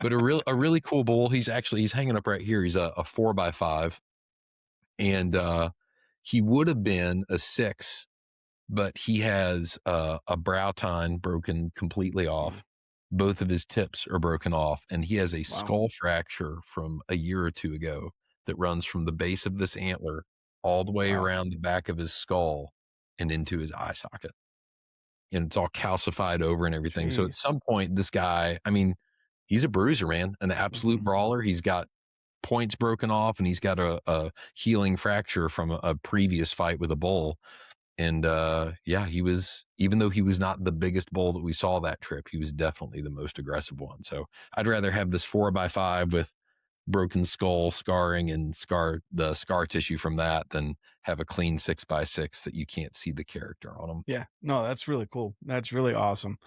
Speaker 1: But a really cool bull. He's hanging up right here. He's a 4x5, and he would have been a 6, but he has a brow tine broken completely
Speaker 2: Mm,
Speaker 1: off. Both of his tips are broken off, and he has a
Speaker 2: wow.
Speaker 1: skull fracture from a year or two ago that runs from the base of this antler all the way
Speaker 2: Wow.
Speaker 1: around the back of his skull and into his eye socket. And it's all calcified over and everything. So at
Speaker 2: Jeez.
Speaker 1: some point, this guy, I mean, he's a bruiser, man, an absolute
Speaker 2: Mhm.
Speaker 1: brawler. He's got points broken off, and he's got a healing fracture from a previous fight with a bull. And yeah, he was, even though he was not the biggest bull that we saw that trip, he was definitely the most aggressive one. So I'd rather have this 4x5 with broken skull scarring and the scar tissue from that than have a clean 6x6 that you can't see the character on them.
Speaker 2: Yeah. No, that's really cool. That's really awesome.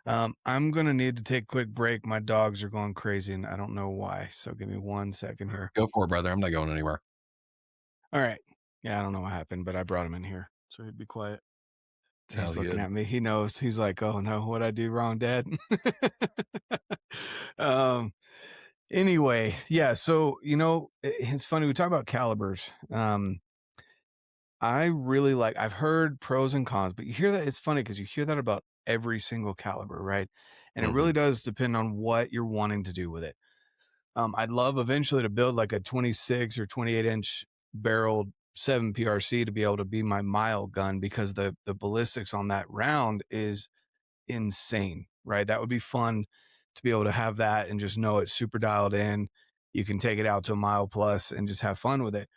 Speaker 2: I'm gonna need to take a quick break. My dogs are going crazy, and I don't know why. So give me 1 second here.
Speaker 1: Go for it, brother. I'm not going anywhere.
Speaker 2: All right. Yeah, I don't know what happened, but I brought him in here, so he'd be quiet. He's
Speaker 1: Sounds
Speaker 2: looking
Speaker 1: good.
Speaker 2: at me. He knows. He's like, "Oh no, what I do wrong, Dad?" um. Anyway, yeah. So it's funny we talk about calibers. I really like. I've heard pros and cons, but you hear that it's funny because you hear that about every single caliber, right? And it
Speaker 1: Hmm.
Speaker 2: really does depend on what you're wanting to do with it. I'd love eventually to build like a 26 or 28-inch barreled 7 PRC to be able to be my mile gun because the ballistics on that round is insane, right? That would be fun to be able to have that and just know it's super dialed in. You can take it out to a mile plus and just have fun with it.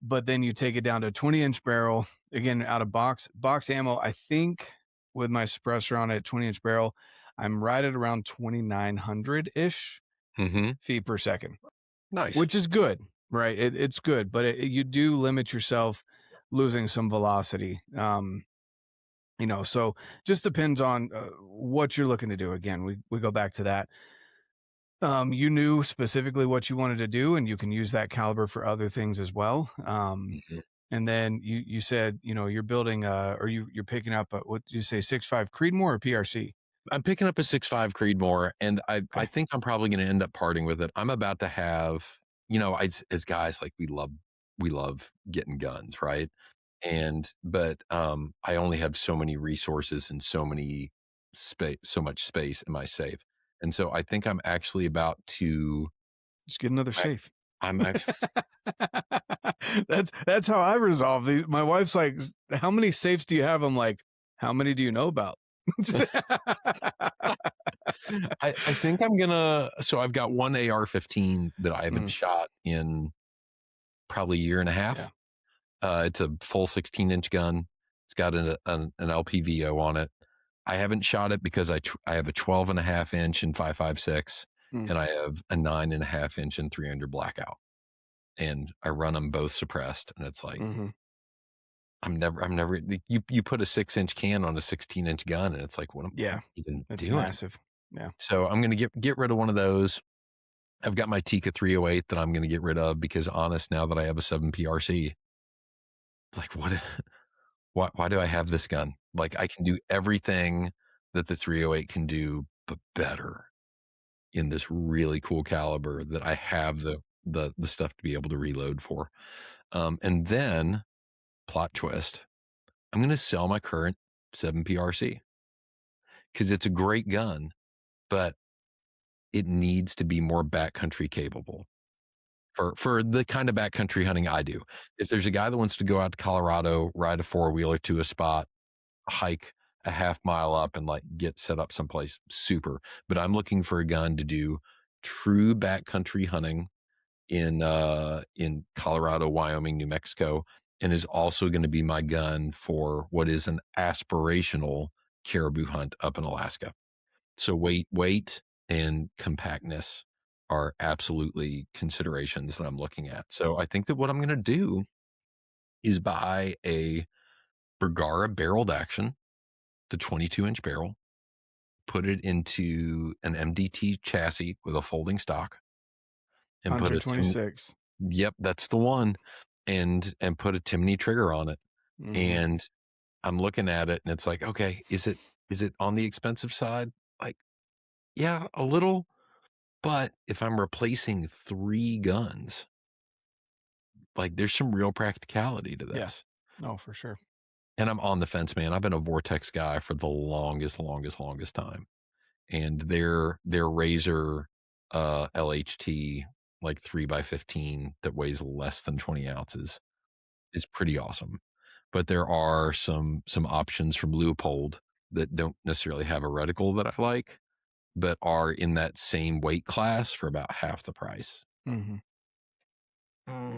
Speaker 2: But then you take it down to a 20-inch barrel, again, out of box ammo. I think with my suppressor on it, 20-inch barrel, I'm right at around 2,900 ish
Speaker 1: Hmm.
Speaker 2: feet per second,
Speaker 1: Nice.
Speaker 2: which is good, right? It's good, but you do limit yourself losing some velocity. So just depends on what you're looking to do. Again, we go back to that. You knew specifically what you wanted to do, and you can use that caliber for other things as well.
Speaker 1: Mhm.
Speaker 2: And then you said you're building or you're picking up what did you say 6.5 Creedmoor or PRC?
Speaker 1: I'm picking up a 6.5 Creedmoor, and I
Speaker 2: Okay.
Speaker 1: think I'm probably going to end up parting with it. I'm about to have, as guys, like we love getting guns, right? But I only have so many resources and so much space in my safe. And so I think I'm actually about to
Speaker 2: Just get another
Speaker 1: I,
Speaker 2: safe.
Speaker 1: I'm
Speaker 2: That's how I resolve these. My wife's like, "How many safes do you have?" I'm like, "How many do you know about?"
Speaker 1: I think I'm gonna. So I've got one AR-15 that I haven't
Speaker 2: Mm,
Speaker 1: shot in probably a year and a
Speaker 2: yeah.
Speaker 1: half. It's a full 16-inch gun. It's got an LPVO on it. I haven't shot it because I have a 12.5 inch and 5.56,
Speaker 2: Mm,
Speaker 1: and I have a 9.5 inch and 300 blackout, and I run them both suppressed. And it's like
Speaker 2: mhm.
Speaker 1: I'm never. You put a 6-inch can on a 16-inch gun, and it's like, what am I
Speaker 2: Yeah,
Speaker 1: even
Speaker 2: it's
Speaker 1: doing?
Speaker 2: massive. Yeah.
Speaker 1: So I'm gonna get rid of one of those. I've got my Tika 308 that I'm gonna get rid of because honest, now that I have a 7 PRC, like what why do I have this gun? Like I can do everything that the 308 can do, but better in this really cool caliber that I have the stuff to be able to reload for. And then plot twist, I'm going to sell my current 7 PRC because it's a great gun, but it needs to be more backcountry capable for the kind of backcountry hunting I do. If there's a guy that wants to go out to Colorado, ride a four-wheeler to a spot, hike a half mile up and like get set up someplace, super. But I'm looking for a gun to do true backcountry hunting in Colorado, Wyoming, New Mexico, and is also going to be my gun for what is an aspirational caribou hunt up in Alaska. So weight and compactness are absolutely considerations that I'm looking at. So I think that what I'm going to do is buy a Bergara barreled action, the 22-inch barrel, put it into an MDT chassis with a folding stock, and put
Speaker 2: Hunter
Speaker 1: a Tim
Speaker 2: 26.
Speaker 1: yep, that's the one, and put a Timney trigger on it.
Speaker 2: Mhm.
Speaker 1: And I'm looking at it and it's like, okay, is it on the expensive side? Like, yeah, a little, But if I'm replacing 3 guns, like, there's some real practicality to
Speaker 2: Yeah.
Speaker 1: this.
Speaker 2: No, for sure.
Speaker 1: And I'm on the fence, man. I've been a Vortex guy for the longest time. And their Razor, LHT, like 3 by 15 that weighs less than 20 ounces is pretty awesome. But there are some options from Leupold that don't necessarily have a reticle that I like, but are in that same weight class for about half the price.
Speaker 2: Mhm.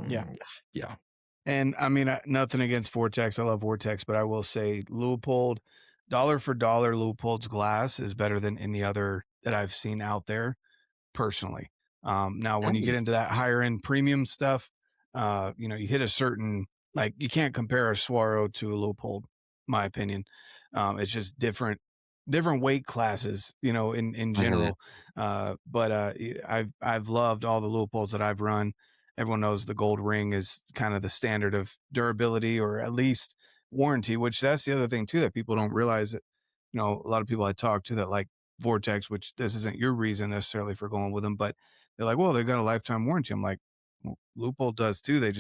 Speaker 2: Yeah.
Speaker 1: Yeah.
Speaker 2: And I mean, nothing against Vortex. I love Vortex, but I will say Leupold, dollar for dollar, Leupold's glass is better than any other that I've seen out there personally. Now, when you get
Speaker 1: Right.
Speaker 2: into that higher end premium stuff, you hit a certain, like, you can't compare a Swaro to a Leupold, my opinion. It's just different weight classes, in
Speaker 1: Mhm.
Speaker 2: general. I've loved all the Leupolds that I've run. Everyone knows the gold ring is kind of the standard of durability, or at least warranty, which that's the other thing too that people don't realize. That a lot of people I talk to that like Vortex, which this isn't your reason necessarily for going with them, but they're like, well, they've got a lifetime warranty. I'm like, well, Loophole does too. They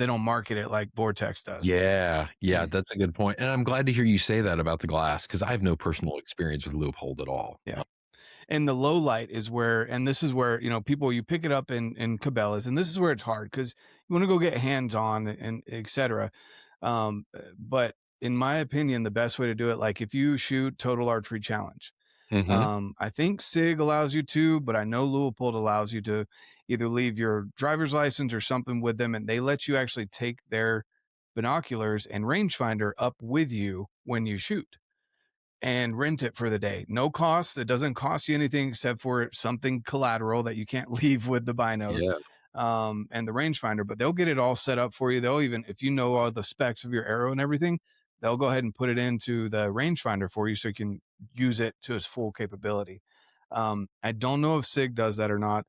Speaker 2: don't market it like Vortex does.
Speaker 1: Yeah, yeah,
Speaker 2: Mm,
Speaker 1: that's a good point, and I'm glad to hear you say that about the glass because I have no personal experience with Leupold at all.
Speaker 2: yeah. And the low light is where, and this is where, people, you pick it up in Cabela's, and this is where it's hard because you want to go get hands on and et cetera. But in my opinion, the best way to do it, like if you shoot Total Archery Challenge,
Speaker 1: Mhm.
Speaker 2: I think SIG allows you to, but I know Leupold allows you to either leave your driver's license or something with them, and they let you actually take their binoculars and rangefinder up with you when you shoot and rent it for the day. No cost. It doesn't cost you anything except for something collateral that you can't leave with the binos,
Speaker 1: Yeah,
Speaker 2: and the rangefinder. But they'll get it all set up for you. They'll even, if you know all the specs of your arrow and everything, they'll go ahead and put it into the rangefinder for you so you can use it to its full capability. I don't know if SIG does that or not,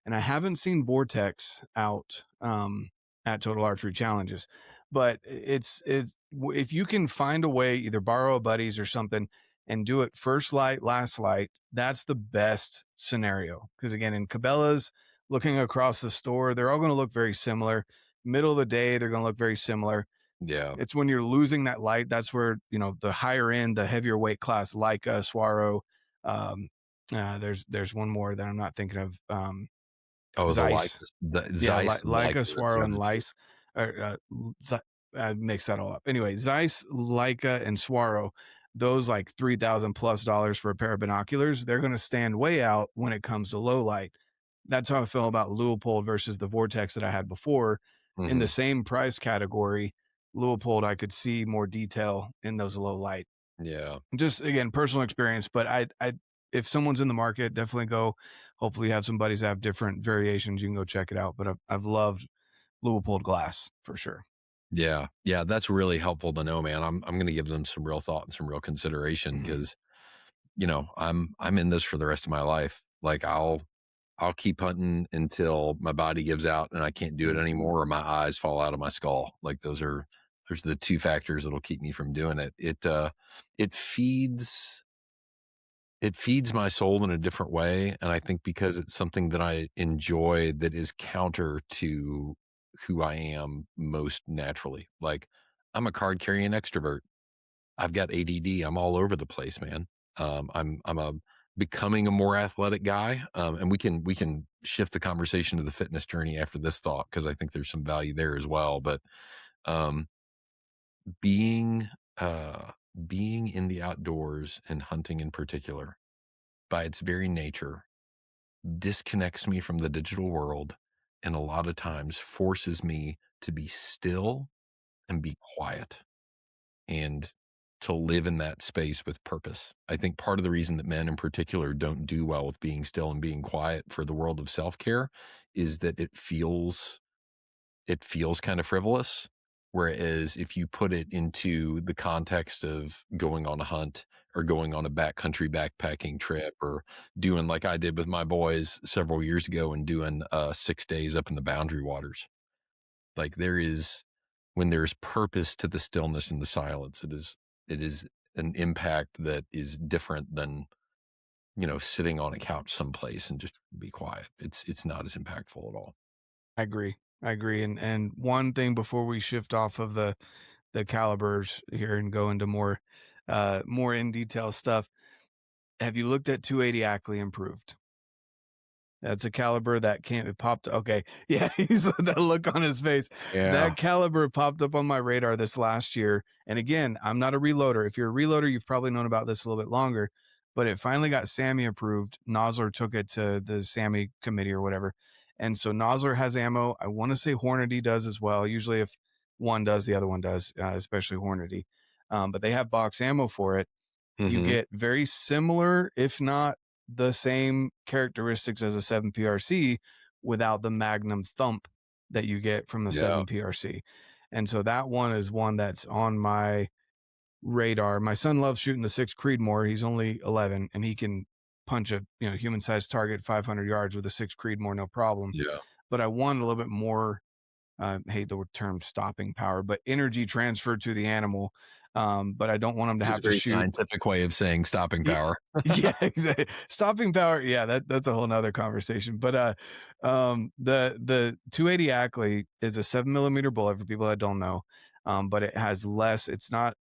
Speaker 2: and I haven't seen Vortex out at Total Archery Challenges, but it's if you can find a way, either borrow a buddy's or something, and do it first light, last light, that's the best scenario. Because again, in Cabela's, looking across the store, they're all going to look very similar. Middle of the day, they're going to look very similar.
Speaker 1: yeah.
Speaker 2: It's when you're losing that light, that's where, the higher end, the heavier weight class, like a Swaro. Um, there's one more that I'm not thinking of.
Speaker 1: Oh,
Speaker 2: Zeiss.
Speaker 1: The
Speaker 2: Yeah,
Speaker 1: Zeiss and
Speaker 2: Leica,
Speaker 1: Leica are the
Speaker 2: Swaro, and
Speaker 1: other 2.
Speaker 2: Lice. Ze I mix that all up. Anyway, Zeiss, Leica, and Swaro, those like $3,000+ for a pair of binoculars, they're gonna stand way out when it comes to low light. That's how I feel about Leupold versus the Vortex that I had before. In the
Speaker 1: Mhm.
Speaker 2: same price category, Leupold, I could see more detail in those low light.
Speaker 1: Yeah.
Speaker 2: Just again, personal experience, but I if someone's in the market, definitely go. Hopefully, you have some buddies that have different variations. You can go check it out. But I've loved Leupold glass for sure.
Speaker 1: Yeah. Yeah, that's really helpful to know, man. I'm gonna give them some real thought and some real consideration
Speaker 2: Mhm.
Speaker 1: because I'm in this for the rest of my life. Like, I'll keep hunting until my body gives out and I can't do it
Speaker 2: Mm.
Speaker 1: anymore or my eyes fall out of my skull. Like, those are the 2 factors that'll keep me from doing it. It feeds my soul in a different way, and I think because it's something that I enjoy that is counter to who I am most naturally. Like, I'm a card carrying extrovert. I've got ADD. I'm all over the place, man. I'm a becoming a more athletic guy, and we can shift the conversation to the fitness journey after this thought because I think there's some value there as well. But um, being uh, being in the outdoors and hunting in particular, by its very nature, disconnects me from the digital world, and a lot of times forces me to be still and be quiet and to live in that space with purpose. I think part of the reason that men in particular don't do well with being still and being quiet for the world of self-care is that it feels kind of frivolous. Whereas if you put it into the context of going on a hunt or going on a backcountry backpacking trip or doing like I did with my boys several years ago and doing 6 days up in the Boundary Waters, like when there's purpose to the stillness and the silence, it is an impact that is different than sitting on a couch someplace and just be quiet. It's not as impactful at all.
Speaker 2: I agree. I agree. And one thing before we shift off of the calibers here and go into more in detail stuff, have you looked at 280 Ackley improved? That's a caliber that can't it popped okay. Yeah, he's that look on his face.
Speaker 1: Yeah.
Speaker 2: That caliber popped up on my radar this last year, and again, I'm not a reloader. If you're a reloader, you've probably known about this a little bit longer, but it finally got SAMI approved. Nosler took it to the SAMI committee or whatever, and so Nosler has ammo. I wanna say Hornady does as well. Usually if one does, the other one does, especially Hornady, but they have box ammo for it. You
Speaker 1: Mhm.
Speaker 2: get very similar, if not the same characteristics as a 7PRC without the magnum thump that you get from the
Speaker 1: Yeah.
Speaker 2: 7PRC. And so that one is one that's on my radar. My son loves shooting the 6 Creedmoor. He's only 11 and he can punch a, human-sized target 500 yards with a 6 Creedmoor no problem.
Speaker 1: Yeah.
Speaker 2: But I want a little bit more hate the term stopping power, but energy transferred to the animal. But I don't want them to
Speaker 1: Which is
Speaker 2: have
Speaker 1: a
Speaker 2: to
Speaker 1: very
Speaker 2: shoot.
Speaker 1: scientific way of saying stopping
Speaker 2: Yeah,
Speaker 1: power.
Speaker 2: yeah, exactly. Stopping power, yeah, that's a whole nother conversation. But the 280 Ackley is a 7 millimeter bullet for people that don't know, but it has less. It's not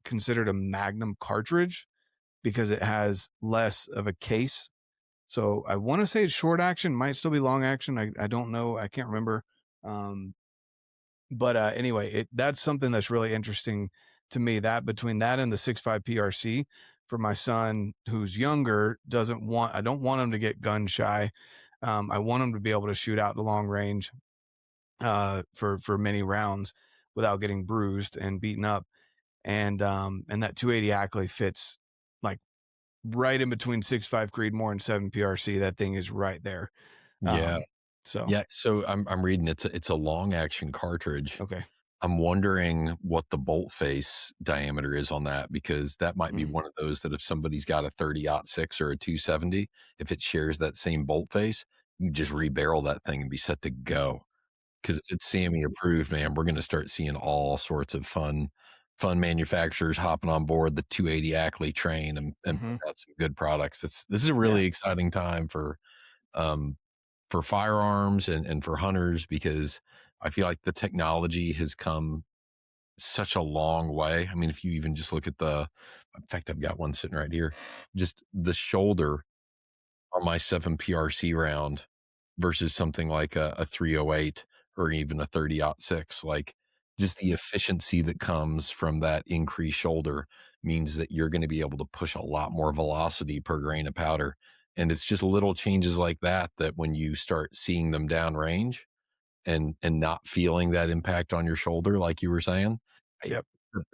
Speaker 2: considered a Magnum cartridge because it has less of a case. So I want to say it's short action, might still be long action. I don't know. I can't remember. Um, but anyway, that's something that's really interesting to me. That between that and the 6.5 PRC for my son who's younger, doesn't want I don't want him to get gun shy. I want him to be able to shoot out the long range for many rounds without getting bruised and beaten up. And that 280 Ackley fits like right in between 6.5 Creedmoor and 7 PRC. That thing is right there.
Speaker 1: Yeah.
Speaker 2: Um, so
Speaker 1: Yeah, so I'm reading it's a long action cartridge.
Speaker 2: okay.
Speaker 1: I'm wondering what the bolt face diameter is on that because that might be
Speaker 2: Mm,
Speaker 1: one of those that if somebody's got a 30-06 or a 270, if it shares that same bolt face, you just rebarrel that thing and be set to go. Because if it's CME approved, man, we're gonna start seeing all sorts of fun manufacturers hopping on board the 280 Ackley train and
Speaker 2: mhm.
Speaker 1: putting out some good products. This is a
Speaker 2: Yeah.
Speaker 1: really exciting time um, for firearms and for hunters because I feel like the technology has come such a long way. I mean, if you even just look at in fact, I've got one sitting right here, just the shoulder on my 7 PRC round versus something like a 308 or even a 30-06. Like, just the efficiency that comes from that increased shoulder means that you're gonna be able to push a lot more velocity per grain of powder, and it's just little changes like that that when you start seeing them downrange and not feeling that impact on your shoulder, like you were saying, I
Speaker 2: Yep.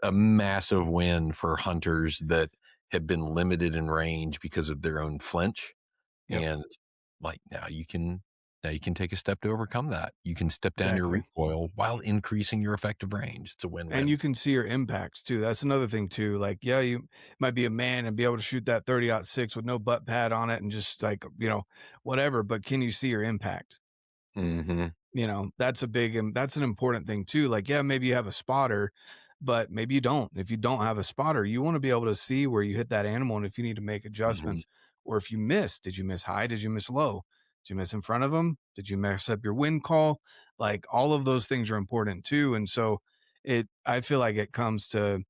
Speaker 1: a massive win for hunters that have been limited in range because of their own flinch,
Speaker 2: Yep.
Speaker 1: and, like, now you can take a step to overcome that. You can step down your
Speaker 2: Exactly.
Speaker 1: recoil while increasing your effective range. It's a
Speaker 2: And
Speaker 1: win-win.
Speaker 2: you can see your impacts too. That's another thing too. Like, yeah, you might be a man and be able to shoot that 30-06 with no butt pad on it and just like, whatever, but can you see your impact?
Speaker 1: Mhm.
Speaker 2: That's a big and that's an important thing too. Like, yeah, maybe you have a spotter, but maybe you don't. If you don't have a spotter, you want to be able to see where you hit that animal and if you need to make
Speaker 1: Mhm.
Speaker 2: adjustments or if you miss, did you miss high? Did you miss low? Did you miss in front of them? Did you mess up your wind call? Like all of those things are important too. And so I feel like it comes to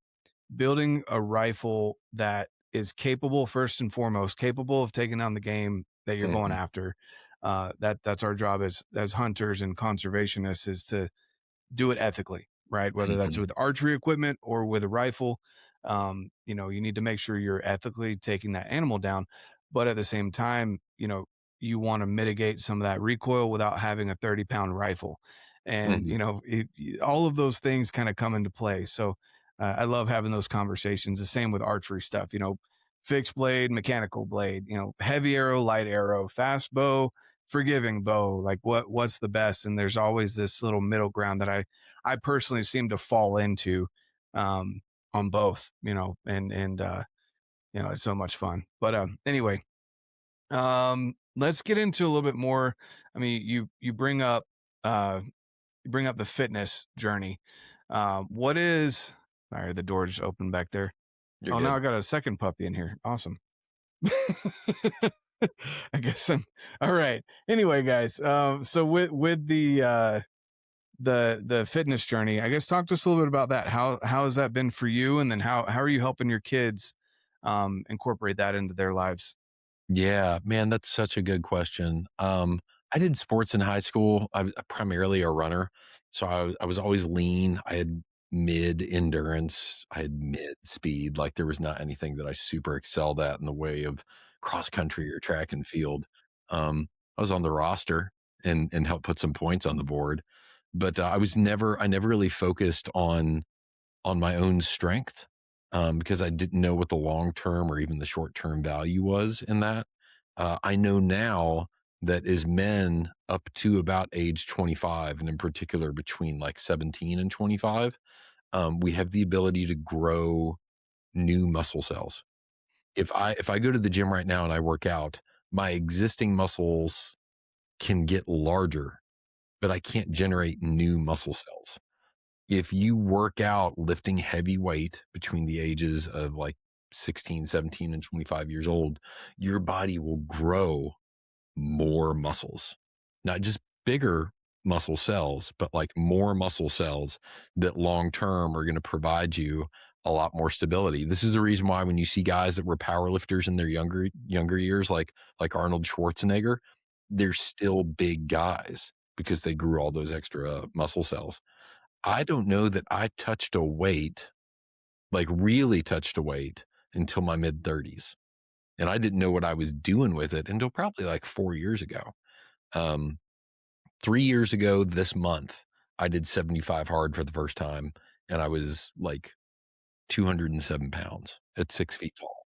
Speaker 2: building a rifle that is capable, first and foremost, capable of taking down the game that you're going
Speaker 1: Mhm.
Speaker 2: after. That's our job as hunters and conservationists is to do it ethically, right? Whether that's
Speaker 1: Mhm.
Speaker 2: with archery equipment or with a rifle, you need to make sure you're ethically taking that animal down. But at the same time, you want to mitigate some of that recoil without having a 30-pound rifle. And,
Speaker 1: Mhm.
Speaker 2: all of those things kind of come into play. So I love having those conversations. The same with archery stuff, fixed blade, mechanical blade, heavy arrow, light arrow, fast bow, forgiving bow, like what's the best? And there's always this little middle ground that I personally seem to fall into um on both, and it's so much fun. But anyway, let's get into a little bit more. I mean, you bring up uh the fitness journey. What is all right, the door just opened back there.
Speaker 1: You're
Speaker 2: Oh, now
Speaker 1: good.
Speaker 2: I got a second puppy in here. Awesome. I guess I'm all right. Anyway, guys, so with the fitness journey, I guess talk to us a little bit about that. How has that been for you? And then how are you helping your kids incorporate that into their lives?
Speaker 1: Yeah, man, that's such a good question. I did sports in high school. I was primarily a runner, so I was always lean. I had mid endurance. I had mid speed. Like there was not anything that I super excelled at in the way of cross country or track and field. I was on the roster and helped put some points on the board, but I never really focused on my own strength, because I didn't know what the long term or even the short term value was in that. I know now that as men up to about age 25, and in particular between like 17 and 25, we have the ability to grow new muscle cells. If I go to the gym right now and I work out, my existing muscles can get larger, but I can't generate new muscle cells. If you work out lifting heavy weight between the ages of like 16, 17, and 25 years old, your body will grow more muscles, not just bigger muscle cells, but like more muscle cells that long term are going to provide you a lot more stability. This is the reason why when you see guys that were power lifters in their younger years, like Arnold Schwarzenegger, they're still big guys because they grew all those extra muscle cells. I don't know that I touched a weight, like really touched a weight until my mid-30s, and I didn't know what I was doing with it until probably like 4 years ago. Um, 3 years ago this month, I did 75 hard for the first time, and I was like 207 pounds at 6 feet tall.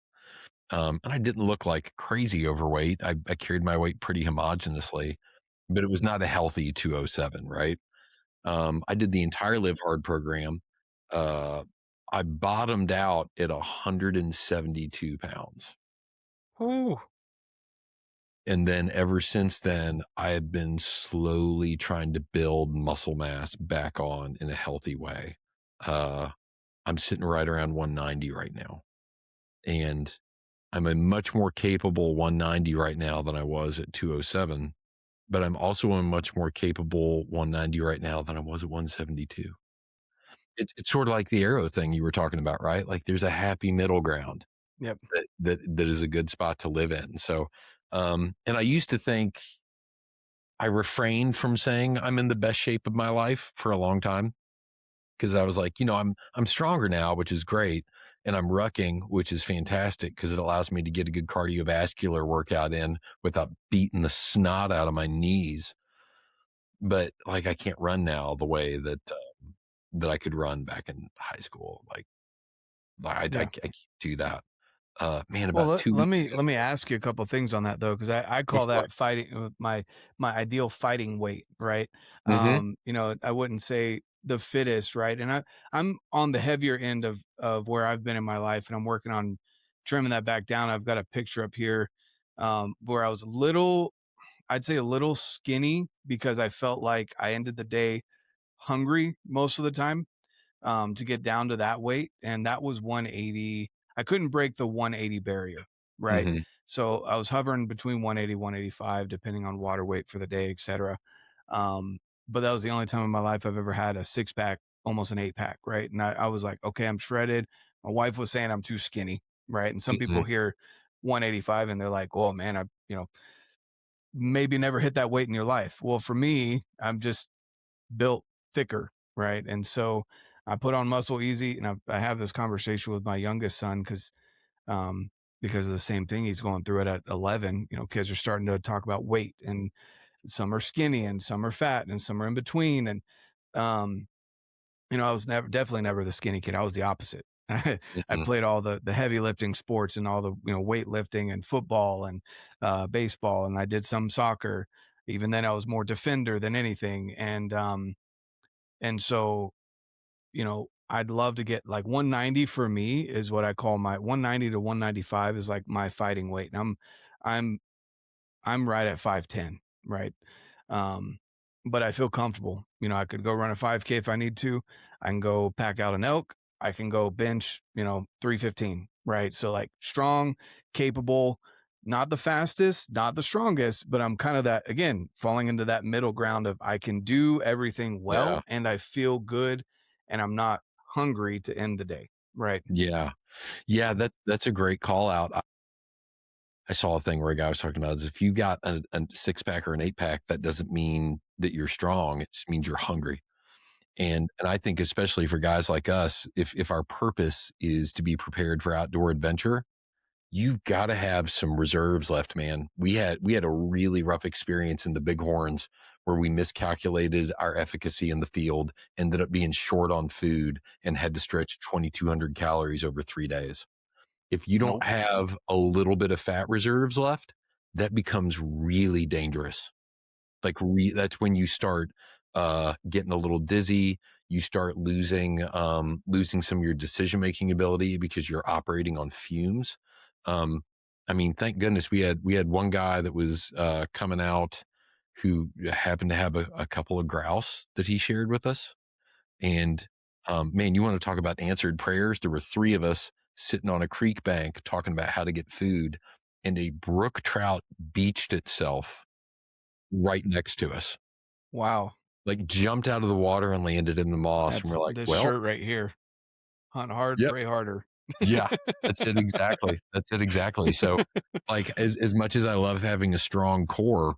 Speaker 1: And I didn't look like crazy overweight. I carried my weight pretty homogenously, but it was not a healthy 207, right? I did the entire Live Hard program. Uh, I bottomed out at 172 pounds.
Speaker 2: Oh,
Speaker 1: And then ever since then, I have been slowly trying to build muscle mass back on in a healthy way. Uh, I'm sitting right around 190 right now. And I'm a much more capable 190 right now than I was at 207. But I'm also a much more capable 190 right now than I was at 172. It's sort of like the arrow thing you were talking about, right? Like there's a happy middle ground
Speaker 2: yep.
Speaker 1: that is a good spot to live in. So, and I used to think I refrained from saying I'm in the best shape of my life for a long time because I was like, I'm stronger now, which is great, and I'm rucking, which is fantastic because it allows me to get a good cardiovascular workout in without beating the snot out of my knees. But like, I can't run now the way that I could run back in high school. Like I
Speaker 2: Yeah.
Speaker 1: can't do that. Man,
Speaker 2: Well,
Speaker 1: about 2
Speaker 2: let
Speaker 1: weeks
Speaker 2: me
Speaker 1: ago.
Speaker 2: let me ask you a couple things on that though, because I
Speaker 1: Go
Speaker 2: call
Speaker 1: for it.
Speaker 2: that fighting my ideal fighting weight, right?
Speaker 1: Mhm,
Speaker 2: I wouldn't say the fittest, right? And I'm on the heavier end of where I've been in my life, and I'm working on trimming that back down. I've got a picture up here where I was a little, I'd say a little skinny because I felt like I ended the day hungry most of the time to get down to that weight, and that was 180. I couldn't break the 180 barrier, right?
Speaker 1: mhm,
Speaker 2: So I was hovering between 180, 185, depending on water weight for the day, etc. But that was the only time in my life I've ever had a six pack, almost an eight pack, right? And I was like, okay, I'm shredded. My wife was saying I'm too skinny, right? And some people
Speaker 1: mhm,
Speaker 2: hear 185 and they're like, oh man, maybe never hit that weight in your life. Well, for me, I'm just built thicker, right? And so I put on muscle easy, and I have this conversation with my youngest son um, because of the same thing he's going through it at 11. Kids are starting to talk about weight, and some are skinny, and some are fat, and some are in between. And um, I was definitely never the skinny kid. I was the opposite. I
Speaker 1: mhm,
Speaker 2: played all the heavy lifting sports and all the weightlifting and football and baseball, and I did some soccer. Even then, I was more defender than anything, and so, I'd love to get like 190 for me is what I call my 190 to 195 is like my fighting weight. And I'm I'm right at 5'10, right? Um, but I feel comfortable. I could go run a 5K if I need to. I can go pack out an elk. I can go bench, 315. right? So like strong, capable, not the fastest, not the strongest, but I'm kind of that, again, falling into that middle ground of I can do everything
Speaker 1: Yeah.
Speaker 2: well and I feel good and I'm not hungry to end the day. Right.
Speaker 1: Yeah. Yeah, that's a great call out. I saw a thing where a guy was talking about is if you got a six pack or an eight pack, that doesn't mean that you're strong. It just means you're hungry. And I think especially for guys like us, if our purpose is to be prepared for outdoor adventure, you've got to have some reserves left, man. We had a really rough experience in the Bighorns where we miscalculated our efficacy in the field, ended up being short on food, and had to stretch 2,200 calories over 3 days. If you don't
Speaker 2: Nope.
Speaker 1: have a little bit of fat reserves left, that becomes really dangerous. Like that's when you start getting a little dizzy. You start losing some of your decision making ability because you're operating on fumes. Um, I mean, thank goodness we had one guy that was coming out who happened to have a couple of grouse that he shared with us. And man, you want to talk about answered prayers? There were three of us sitting on a creek bank talking about how to get food, and a brook trout beached itself right next to us,
Speaker 2: Wow.
Speaker 1: like jumped out of the water and landed in the moss. And
Speaker 2: That's
Speaker 1: we're like,
Speaker 2: this
Speaker 1: well,
Speaker 2: shirt right here. Hunt hard,
Speaker 1: yep,
Speaker 2: pray harder.
Speaker 1: yeah, that's it exactly. That's it exactly. So, like, as much as I love having a strong core,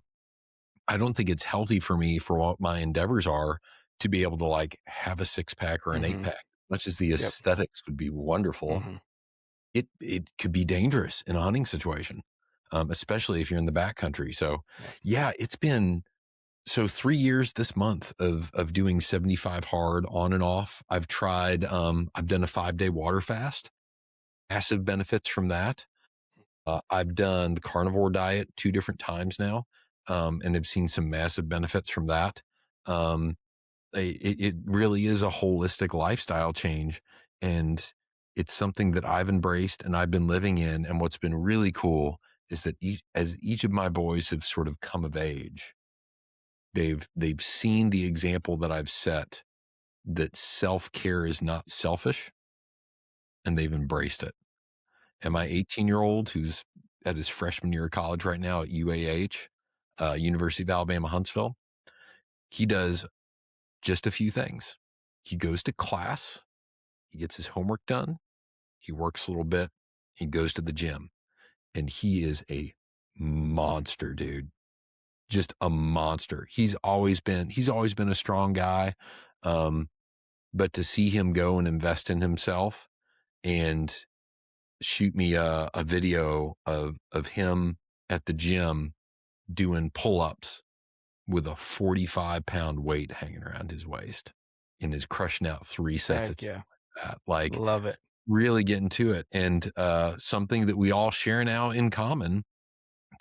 Speaker 1: I don't think it's healthy for me for what my endeavors are to be able to like have a six pack or an eight
Speaker 2: Mhm.
Speaker 1: pack. Much as the
Speaker 2: Yep.
Speaker 1: aesthetics would be wonderful,
Speaker 2: Mhm.
Speaker 1: it could be dangerous in a hunting situation, especially if you're in the backcountry. So,
Speaker 2: Yep.
Speaker 1: yeah, it's been 3 years this month of doing 75 hard on and off. I've done a 5-day water fast, massive benefits from that. I've done the carnivore diet 2 different times now, and have seen some massive benefits from that. Um, it really is a holistic lifestyle change, and it's something that I've embraced and I've been living in. And what's been really cool is that as each of my boys have sort of come of age, they've seen the example that I've set, that self-care is not selfish, and they've embraced it. And my 18-year-old, who's at his freshman year of college right now at UAH, University of Alabama, Huntsville, he does just a few things. He goes to class, he gets his homework done, he works a little bit, he goes to the gym, and he is a monster, dude. Just a monster. He's always been a strong guy. Um, but to see him go and invest in himself and shoot me a video of him at the gym doing pull-ups with a 45-pound weight hanging around his waist and is crushing out 3 sets of
Speaker 2: Heck yeah.
Speaker 1: that, like
Speaker 2: Love it.
Speaker 1: really getting to it. And something that we all share now in common,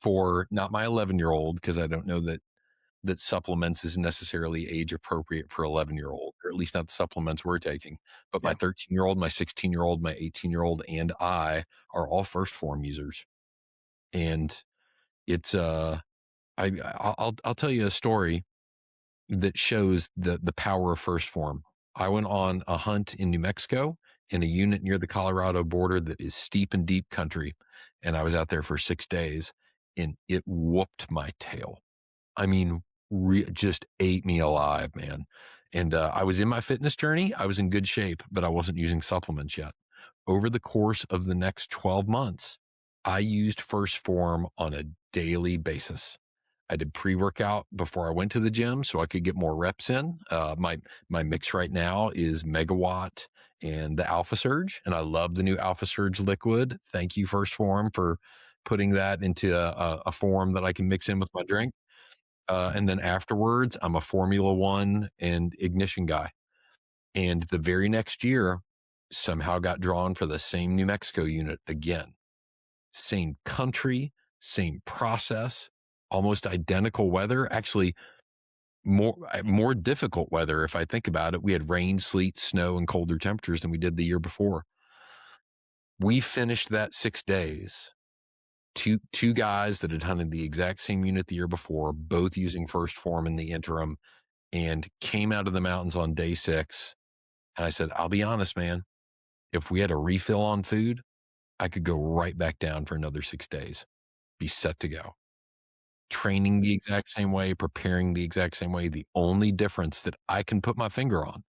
Speaker 1: for not my 11-year-old, because I don't know that supplements is necessarily age appropriate for 11-year-old, or at least not the supplements we're taking. But my
Speaker 2: Yeah.
Speaker 1: 13-year-old, my 16-year-old, my 18-year-old, and I are all first form users. And it's I'll tell you a story that shows the power of first form. I went on a hunt in New Mexico in a unit near the Colorado border that is steep and deep country, and I was out there for 6 days, and it whooped my tail. I mean, just ate me alive, man. And I was in my fitness journey. I was in good shape, but I wasn't using supplements yet. Over the course of the next 12 months, I used First Form on a daily basis. I did pre-workout before I went to the gym so I could get more reps in. My mix right now is Megawatt and the Alpha Surge, and I love the new Alpha Surge liquid. Thank you, First Form, for putting that into a form that I can mix in with my drink. And then afterwards, I'm a Formula One and Ignition guy. And the very next year, somehow got drawn for the same New Mexico unit again. Same country, same process, almost identical weather. Actually, more difficult weather if I think about it. We had rain, sleet, snow, and colder temperatures than we did the year before. We finished that 6 days. Two guys that had hunted the exact same unit the year before, both using First Form in the interim, and came out of the mountains on day 6. And I said, I'll be honest, man, if we had a refill on food, I could go right back down for another 6 days, be set to go. Training the exact same way, preparing the exact same way. The only difference that I can put my finger on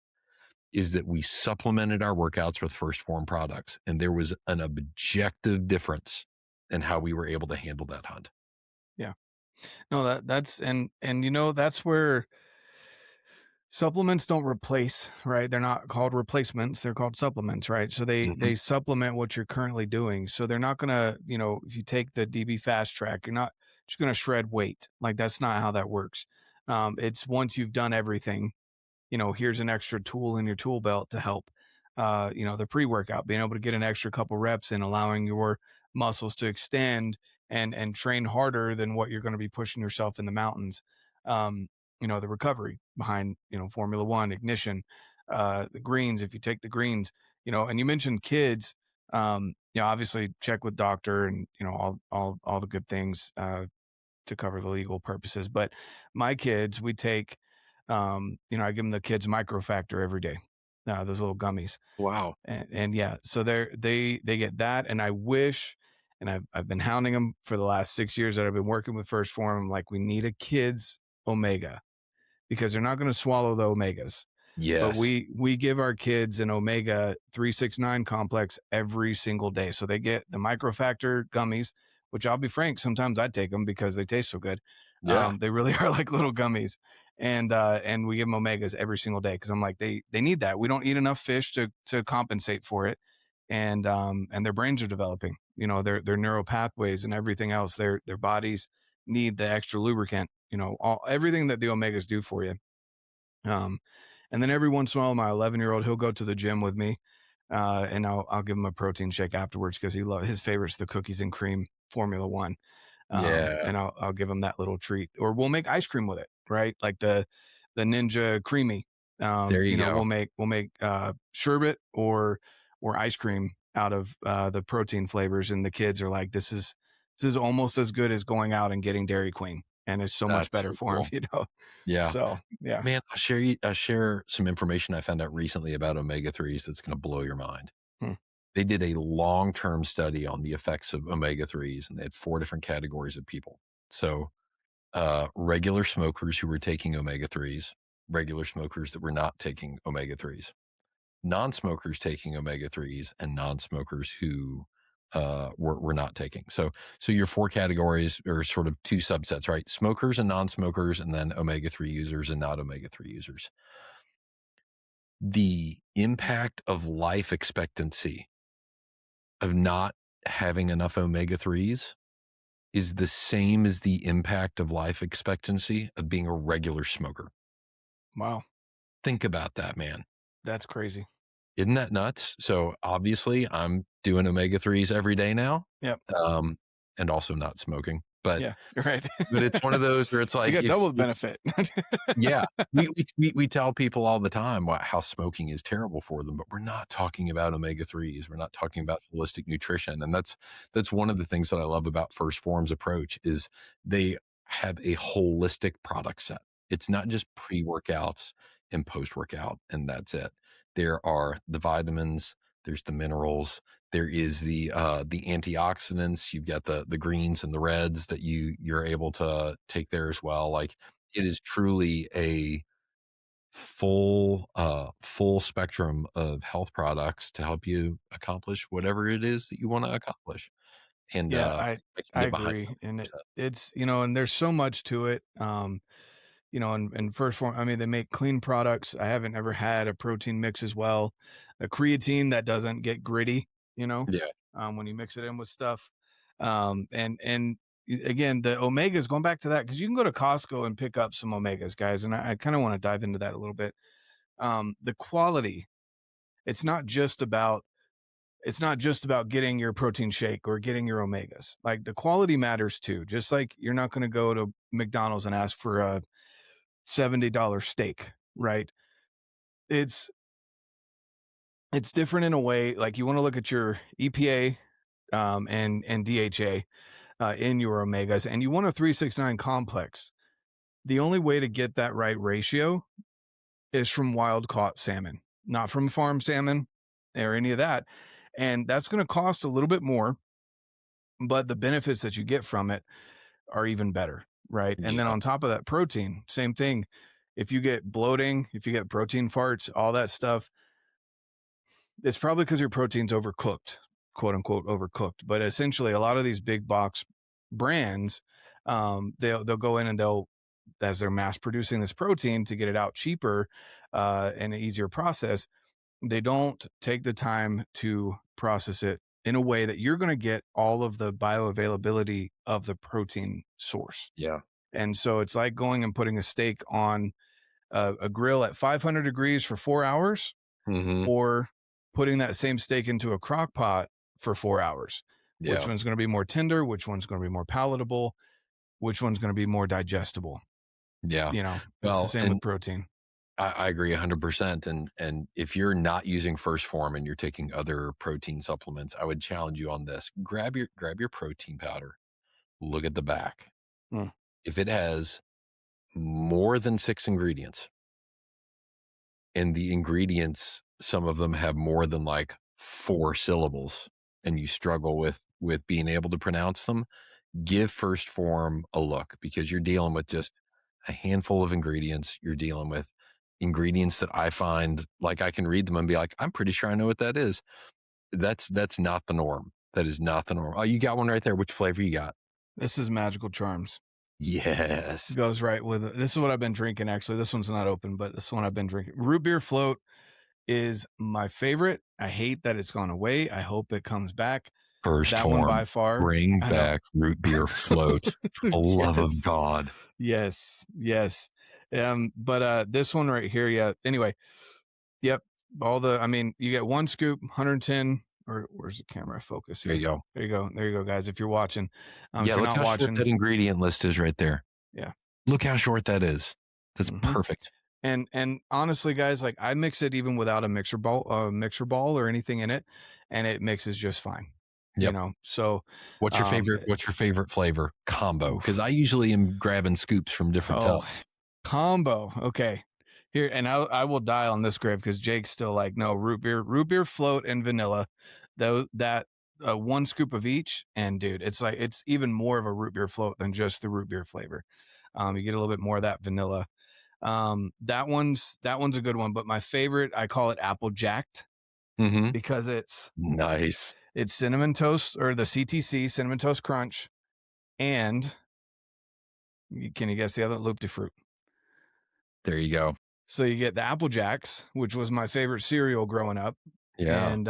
Speaker 1: is that we supplemented our workouts with First Form products, and there was an objective difference in how we were able to handle that hunt.
Speaker 2: Yeah. No, that's and you know, that's where supplements don't replace, right? They're not called replacements, they're called supplements, right? So
Speaker 1: Mhm.
Speaker 2: they supplement what you're currently doing. So they're not gonna, you know, if you take the DB fast track, you're not just gonna shred weight. Like that's not how that works. It's once you've done everything, you know, here's an extra tool in your tool belt to help. You know, the pre-workout, being able to get an extra couple reps in, allowing your muscles to extend and train harder than what you're going to be pushing yourself in the mountains. You know, the recovery behind, you know, Formula One, ignition, the greens, if you take the greens, you know, and you mentioned kids, you know, obviously check with doctor and, you know, all the good things, to cover the legal purposes. But my kids, we take, you know, I give them the kids microfactor every day, those little gummies,
Speaker 1: Wow.
Speaker 2: and yeah, so they get that, and I wish, and I've been hounding them for the last 6 years that I've been working with First Form. I'm like, we need a kids omega because they're not going to swallow the omegas. But
Speaker 1: Yes.
Speaker 2: we give our kids an omega 369 complex every single day. So they get the microfactor gummies, which I'll be frank, sometimes I take them because they taste so good.
Speaker 1: Yeah.
Speaker 2: They really are like little gummies. And we give them omegas every single day because I'm like they need that. We don't eat enough fish to compensate for it. And their brains are developing. You know, their neural pathways and everything else. Their bodies need the extra lubricant, you know, everything that the omegas do for you. Um, and then every once in a while, my 11-year-old, he'll go to the gym with me, and I'll give him a protein shake afterwards because his favorite's the cookies and cream Formula One.
Speaker 1: Yeah.
Speaker 2: And I'll give him that little treat, or we'll make ice cream with it, right? Like the Ninja Creamy.
Speaker 1: There
Speaker 2: You
Speaker 1: you
Speaker 2: know,
Speaker 1: go.
Speaker 2: we'll make sherbet or ice cream out of the protein flavors, and the kids are like, this is almost as good as going out and getting Dairy Queen, and it's so much
Speaker 1: That's
Speaker 2: better
Speaker 1: so
Speaker 2: for him,
Speaker 1: cool.
Speaker 2: you know.
Speaker 1: Yeah.
Speaker 2: So yeah.
Speaker 1: Man, I'll share some information I found out recently about omega-3s that's gonna blow your mind.
Speaker 2: Hmm.
Speaker 1: They did a long-term study on the effects of omega-3s, and they had 4 different categories of people. So, regular smokers who were taking omega-3s, regular smokers that were not taking omega-3s, non-smokers taking omega-3s, and non-smokers who, were not taking. So your 4 categories are sort of 2 subsets, right? Smokers and non-smokers, and then omega-3 users and not omega-3 users. The impact of life expectancy of not having enough omega-3s is the same as the impact of life expectancy of being a regular smoker.
Speaker 2: Wow,
Speaker 1: Think about that, man.
Speaker 2: that's crazy.
Speaker 1: Isn't that nuts? So, obviously, I'm doing omega-3s every day now,
Speaker 2: Yep.
Speaker 1: um, and also not smoking, but
Speaker 2: Yeah, you're right.
Speaker 1: it's one of those where it's
Speaker 2: So you
Speaker 1: like
Speaker 2: got double the
Speaker 1: if
Speaker 2: benefit.
Speaker 1: yeah. We tell people all the time how smoking is terrible for them, but we're not talking about omega-3s. We're not talking about holistic nutrition, and that's one of the things that I love about First Form's approach is they have a holistic product set. It's not just pre-workouts and post-workout, and that's it. There are the vitamins, there's the minerals, there is the antioxidants, you've got the greens and the reds that you're able to take there as well, like, it is truly a full spectrum of health products to help you accomplish whatever it is that you wanna accomplish, and,
Speaker 2: Yeah,
Speaker 1: I can
Speaker 2: I
Speaker 1: get behind
Speaker 2: agree,
Speaker 1: that
Speaker 2: and
Speaker 1: 100%.
Speaker 2: it's, you know, and there's so much to it. You know, and First Form, I mean, they make clean products. I haven't ever had a protein mix as well, a creatine that doesn't get gritty, you know,
Speaker 1: Yeah.
Speaker 2: when you mix it in with stuff. Again, the omegas, going back to that, because you can go to Costco and pick up some omegas, guys, and I kind of want to dive into that a little bit. The quality, it's not just about it's not just about getting your protein shake or getting your omegas. Like the quality matters too. Just like you're not going to go to McDonald's and ask for a $70 steak, right? It's it's different in a way. Like you want to look at your EPA, and DHA, in your omegas, and you want a 369 complex. The only way to get that right ratio is from wild caught salmon, not from farm salmon or any of that. And that's going to cost a little bit more, but the benefits that you get from it are even better, right? And then
Speaker 1: Yeah.
Speaker 2: on top of that, protein, same thing. If you get bloating, if you get protein farts, all that stuff, it's probably because your protein's overcooked, quote unquote overcooked. But essentially, a lot of these big box brands, they'll go in and they'll, as they're mass producing this protein to get it out cheaper and an easier process, they don't take the time to process it in a way that you're going to get all of the bioavailability of the protein source.
Speaker 1: Yeah.
Speaker 2: And so it's like going and putting a steak on a grill at 500 degrees for 4 hours,
Speaker 1: Hmm.
Speaker 2: or putting that same steak into a crock pot for 4 hours. Which
Speaker 1: Yeah.
Speaker 2: one's going to be more tender? Which one's going to be more palatable? Which one's going to be more digestible?
Speaker 1: Yeah.
Speaker 2: It's the
Speaker 1: Well,
Speaker 2: same with
Speaker 1: and
Speaker 2: protein.
Speaker 1: I agree 100%. And if you're not using First Form and you're taking other protein supplements, I would challenge you on this. Grab your protein powder. Look at the back.
Speaker 2: Mm.
Speaker 1: If it has more than 6 ingredients, and the ingredients, some of them have more than like 4 syllables, and you struggle with being able to pronounce them, give First Form a look, because you're dealing with just a handful of ingredients. You're dealing with ingredients that I find, like, I can read them and be like, I'm pretty sure I know what that is. That's not the norm. That is not the norm. Oh, you got one right there. Which flavor you got?
Speaker 2: This is Magical Charms.
Speaker 1: Yes.
Speaker 2: Goes right with it. This is what I've been drinking, actually. This one's not open, but this one I've been drinking. Root beer float is my favorite. I hate that it's gone away. I hope it comes back.
Speaker 1: First
Speaker 2: That one
Speaker 1: Form,
Speaker 2: by far.
Speaker 1: bring
Speaker 2: I know.
Speaker 1: back root beer float. For the love of
Speaker 2: Yes.
Speaker 1: God.
Speaker 2: Yes. But this one right here, yeah. Anyway, yep. You get 1 scoop, 110, or where's the camera focus here?
Speaker 1: There you go.
Speaker 2: There you go, guys. If you're watching, if
Speaker 1: Yeah,
Speaker 2: you're
Speaker 1: look
Speaker 2: not
Speaker 1: how short
Speaker 2: watching,
Speaker 1: that ingredient list is right there.
Speaker 2: yeah.
Speaker 1: Look how short that is. That's perfect.
Speaker 2: And honestly, guys, like, I mix it even without a mixer ball or anything in it, and it mixes just fine.
Speaker 1: Yep.
Speaker 2: So
Speaker 1: What's your favorite flavor combo? Because I usually am grabbing scoops from different tubs.
Speaker 2: Combo. Okay. Here, and I will die on this grave because Jake's still like, no, root beer float and vanilla. Though that 1 scoop of each, and dude, it's like, it's even more of a root beer float than just the root beer flavor. You get a little bit more of that vanilla. That one's a good one, but my favorite, I call it Apple Jacked, because it's
Speaker 1: nice.
Speaker 2: It's Cinnamon Toast, or the CTC Cinnamon Toast Crunch, and can you guess the other? Loop de Fruit.
Speaker 1: There you go.
Speaker 2: So you get the Apple Jacks, which was my favorite cereal growing up.
Speaker 1: Yeah.
Speaker 2: And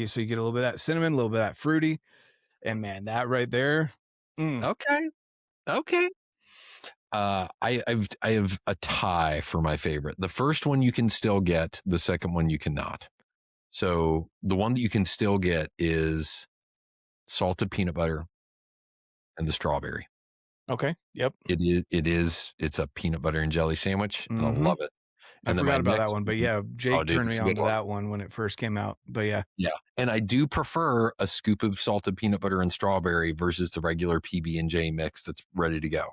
Speaker 2: so you get a little bit of that cinnamon, a little bit of that fruity, and man, that right there.
Speaker 1: Okay. I have a tie for my favorite. The first one you can still get, the second one you cannot. So the one that you can still get is salted peanut butter and the strawberry.
Speaker 2: Okay. Yep.
Speaker 1: It's a peanut butter and jelly sandwich, and I love it. And
Speaker 2: I forgot about that one, but yeah, Jake turned me on to that one when it first came out. But yeah.
Speaker 1: And I do prefer a scoop of salted peanut butter and strawberry versus the regular PB&J mix that's ready to go.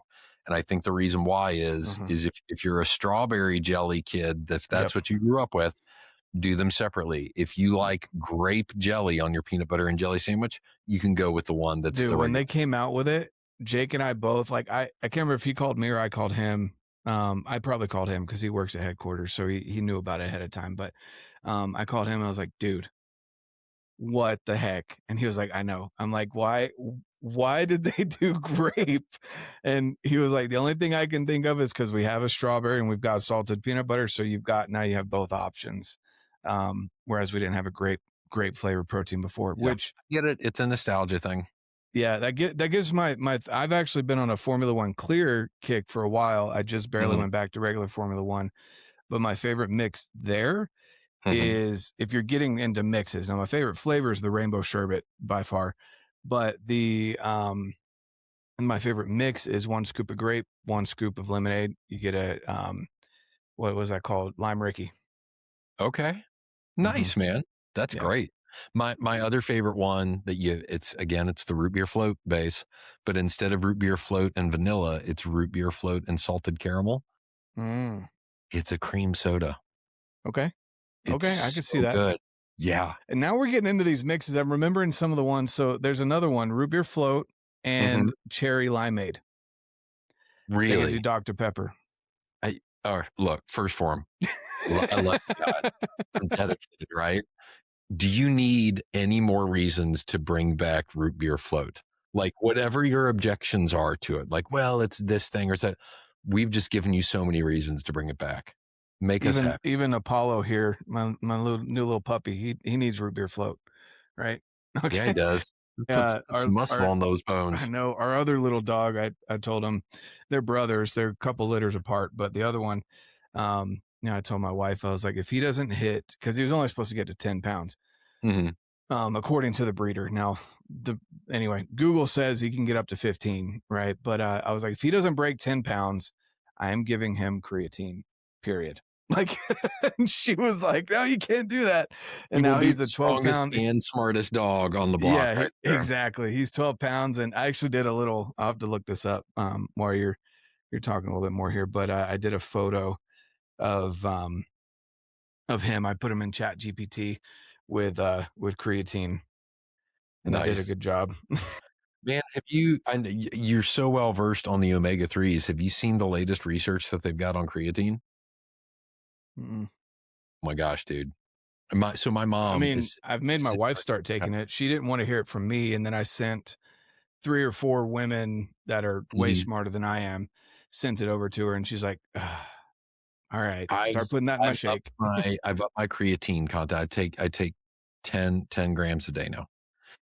Speaker 1: And I think the reason why is if you're a strawberry jelly kid, if that's what you grew up with, do them separately. If you like grape jelly on your peanut butter and jelly sandwich, you can go with the one that's
Speaker 2: when they came out with it, Jake and I both, like, I can't remember if he called me or I called him. I probably called him because he works at headquarters, so he knew about it ahead of time. But I called him and I was like, dude, what the heck? And he was like, I know. I'm like, why did they do grape? And he was like, the only thing I can think of is because we have a strawberry and we've got salted peanut butter, so you have both options. Whereas we didn't have a grape flavor protein before, which
Speaker 1: I get it. It's a nostalgia thing.
Speaker 2: Yeah, that gives my I've actually been on a Formula One clear kick for a while. I just barely went back to regular Formula One, but my favorite mix there is, if you're getting into mixes. Now, my favorite flavor is the rainbow sherbet by far, but my favorite mix is 1 scoop of grape, 1 scoop of lemonade. You get a what was that called? Lime Ricky.
Speaker 1: Okay, nice, man. That's great. My other favorite one that it's the root beer float base, but instead of root beer float and vanilla, it's root beer float and salted caramel. It's a cream soda.
Speaker 2: Okay.
Speaker 1: It's
Speaker 2: I can see
Speaker 1: so
Speaker 2: that.
Speaker 1: good. Yeah.
Speaker 2: And now we're getting into these mixes. I'm remembering some of the ones. So there's another one, root beer float
Speaker 1: Mhm.
Speaker 2: and cherry limeade. That gives you
Speaker 1: Really?
Speaker 2: Dr. Pepper.
Speaker 1: Look, first form. I love you guys. I'm dedicated, right? Do you need any more reasons to bring back root beer float? Like, whatever your objections are to it, like, well, it's this thing or that. We've just given you so many reasons to bring it back. Make us happy.
Speaker 2: Even Apollo here, my new little puppy, he needs root beer float, right?
Speaker 1: Yeah, he
Speaker 2: Okay.
Speaker 1: does. Put some muscle
Speaker 2: Our
Speaker 1: on those
Speaker 2: I
Speaker 1: bones.
Speaker 2: know our other little dog, I told him they're brothers, they're a couple litters apart, but the other one, I told my wife, I was like, if he doesn't hit, because he was only supposed to get to 10 pounds,
Speaker 1: Mhm.
Speaker 2: according to the breeder. Now, anyway, Google says he can get up to 15, right? But I was like, if he doesn't break 10 pounds, I am giving him creatine, period. Like, and she was like, no, you can't do that.
Speaker 1: He
Speaker 2: And
Speaker 1: will
Speaker 2: now
Speaker 1: be
Speaker 2: he's
Speaker 1: the
Speaker 2: a 12
Speaker 1: strongest
Speaker 2: pound.
Speaker 1: and smartest dog on the block
Speaker 2: Yeah,
Speaker 1: right there.
Speaker 2: exactly. He's 12 pounds. And I actually did a little, I'll have to look this up while you're talking a little bit more here, but I did a photo of of him. I put him in Chat GPT with creatine, and it did a
Speaker 1: Nice.
Speaker 2: good job.
Speaker 1: Man, have you I kn you're so well versed on the omega 3s. Have you seen the latest research that they've got on creatine?
Speaker 2: Mm.
Speaker 1: Oh my gosh, dude. My
Speaker 2: I
Speaker 1: mom
Speaker 2: mean,
Speaker 1: is
Speaker 2: I've made my
Speaker 1: sitting
Speaker 2: wife
Speaker 1: right
Speaker 2: start taking it. She didn't want to hear it from me, and then I sent 3 or 4 women that are way
Speaker 1: Mhm.
Speaker 2: smarter than I am, sent it over to her, and she's like, "Ugh, all right,
Speaker 1: I've
Speaker 2: start putting that in my shake."
Speaker 1: I've upped my creatine content. I take 10 grams a day now.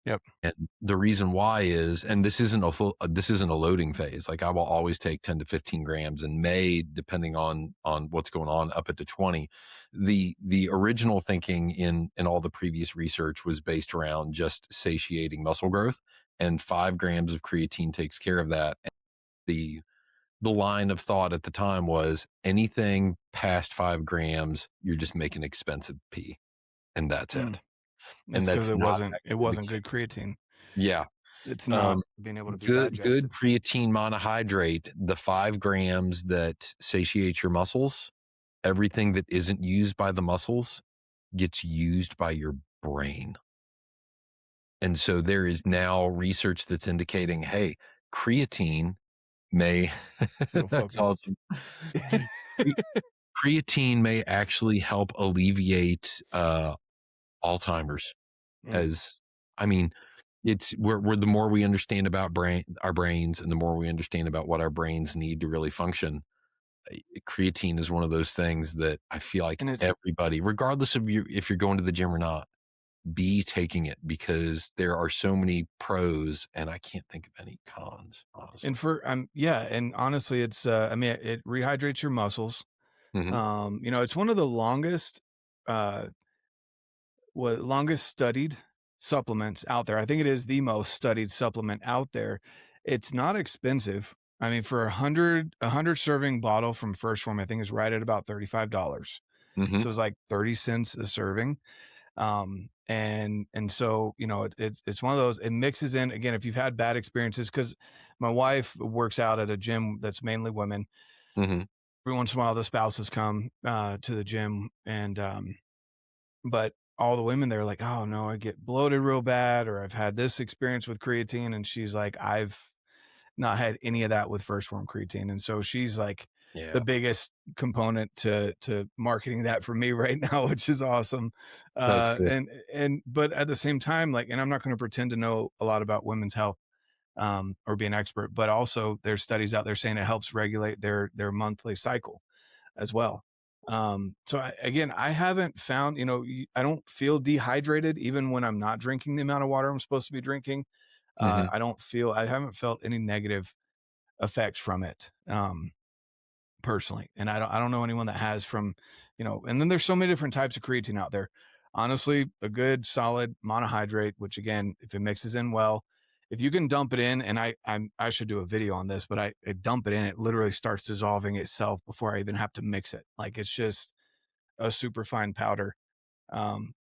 Speaker 2: Yep.
Speaker 1: And the reason why is, and this isn't a loading phase. Like, I will always take 10 to 15 grams and may, depending on what's going on, up it to 20. The original thinking in all the previous research was based around just satiating muscle growth, and 5 grams of creatine takes care of that. And the line of thought at the time was anything past 5 grams, you're just making expensive pee, and that's
Speaker 2: Mm.
Speaker 1: it.
Speaker 2: It's
Speaker 1: And
Speaker 2: because
Speaker 1: that's not
Speaker 2: it
Speaker 1: actually the
Speaker 2: wasn't
Speaker 1: case.
Speaker 2: good creatine.
Speaker 1: Yeah.
Speaker 2: It's not
Speaker 1: Um,
Speaker 2: being able to be
Speaker 1: good
Speaker 2: digested.
Speaker 1: creatine monohydrate, the 5 grams that satiate your muscles, everything that isn't used by the muscles gets used by your brain. And so there is now research that's indicating, hey, creatine may,
Speaker 2: It'll
Speaker 1: that's
Speaker 2: focus.
Speaker 1: awesome. Cre- Creatine may actually help alleviate Alzheimer's.
Speaker 2: Mm.
Speaker 1: As I mean, it's we're the more we understand about our brains, and the more we understand about what our brains need to really function. Creatine is one of those things that I feel like
Speaker 2: And it's
Speaker 1: everybody, regardless of you if you're going to the gym or not, be taking it, because there are so many pros and I can't think of any cons, honestly.
Speaker 2: and for yeah, and honestly, it's I mean, it rehydrates your muscles.
Speaker 1: Hmm.
Speaker 2: It's one of the longest uh longest studied supplements out there. I think it is the most studied supplement out there. It's not expensive. I mean, for a hundred serving bottle from First Form, I think is right at about $35.
Speaker 1: Hmm.
Speaker 2: So it's like 30 cents a serving. And so, it's one of those, it mixes in again, if you've had bad experiences, because my wife works out at a gym that's mainly women.
Speaker 1: Hmm.
Speaker 2: Every once in a while the spouses come to the gym, and but all the women, they're like, "Oh, no, I get bloated real bad," or, "I've had this experience with creatine," and she's like, "I've not had any of that with First Form creatine," and so she's, like, the
Speaker 1: Yeah,
Speaker 2: biggest component to marketing that for me right now, which is awesome.
Speaker 1: that's cool.
Speaker 2: And but at the same time, like, and I'm not gonna pretend to know a lot about women's health, or be an expert, but also there's studies out there saying it helps regulate their monthly cycle as well. So again, I haven't found, I don't feel dehydrated even when I'm not drinking the amount of water I'm supposed to be drinking.
Speaker 1: Hmm.
Speaker 2: I haven't felt any negative effects from it. Personally, and I don't know anyone that has from, and then there's so many different types of creatine out there. Honestly, a good solid monohydrate, which again, if it mixes in well, if you can dump it in, and I should do a video on this, but I dump it in, it literally starts dissolving itself before I even have to mix it. Like, it's just a super fine powder,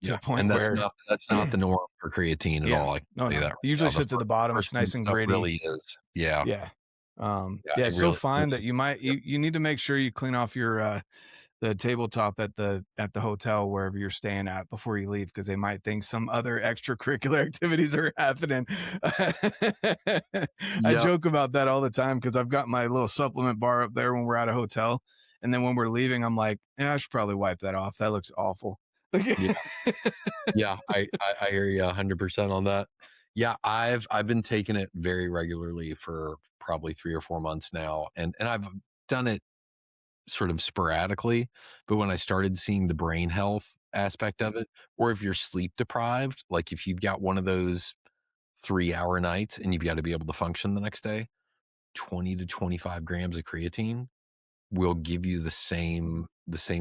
Speaker 2: to
Speaker 1: Yeah,
Speaker 2: a point
Speaker 1: and
Speaker 2: where
Speaker 1: that's not the norm for creatine at
Speaker 2: yeah,
Speaker 1: all. I can
Speaker 2: no,
Speaker 1: tell you
Speaker 2: no,
Speaker 1: that
Speaker 2: it
Speaker 1: right
Speaker 2: usually
Speaker 1: now. The
Speaker 2: sits at the bottom. It's
Speaker 1: first form
Speaker 2: nice and
Speaker 1: stuff
Speaker 2: gritty.
Speaker 1: really is. Yeah,
Speaker 2: Yeah.
Speaker 1: yeah,
Speaker 2: Yeah,
Speaker 1: it
Speaker 2: it's so
Speaker 1: really
Speaker 2: fine that
Speaker 1: is.
Speaker 2: you need to make sure you clean off your the tabletop at the hotel wherever you're staying at before you leave because they might think some other extracurricular activities are happening. I
Speaker 1: Yep.
Speaker 2: joke about that all the time because I've got my little supplement bar up there when we're at a hotel, and then when we're leaving, I'm like, yeah, I should probably wipe that off. That looks awful.
Speaker 1: Yeah. Yeah. I hear you 100% on that. Yeah. I've been taking it very regularly for probably 3 or 4 months now. And I've done it sort of sporadically, but when I started seeing the brain health aspect of it, or if you're sleep deprived, like if you've got one of those 3-hour nights and you've got to be able to function the next day, 20 to 25 grams of creatine will give you the same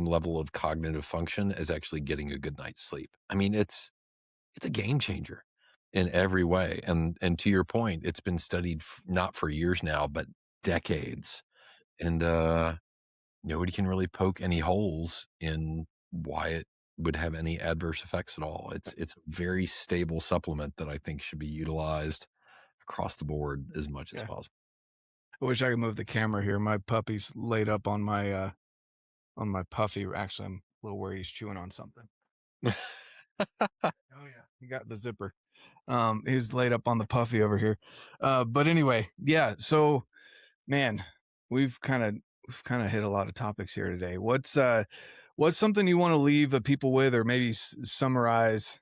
Speaker 1: level of cognitive function as actually getting a good night's sleep. I mean, it's a game changer in every way. And to your point, it's been studied not for years now, but decades. And nobody can really poke any holes in why it would have any adverse effects at all. It's a very stable supplement that I think should be utilized across the board as much as
Speaker 2: Yeah.
Speaker 1: possible.
Speaker 2: I wish I could move the camera here. My puppy's laid up on my puffy. Actually, I'm a little worried he's chewing on something. Oh yeah, he got the zipper. He's laid up on the puffy over here. But anyway, yeah. So, man, we've kind of hit a lot of topics here today. What's something you want to leave the people with, or maybe summarize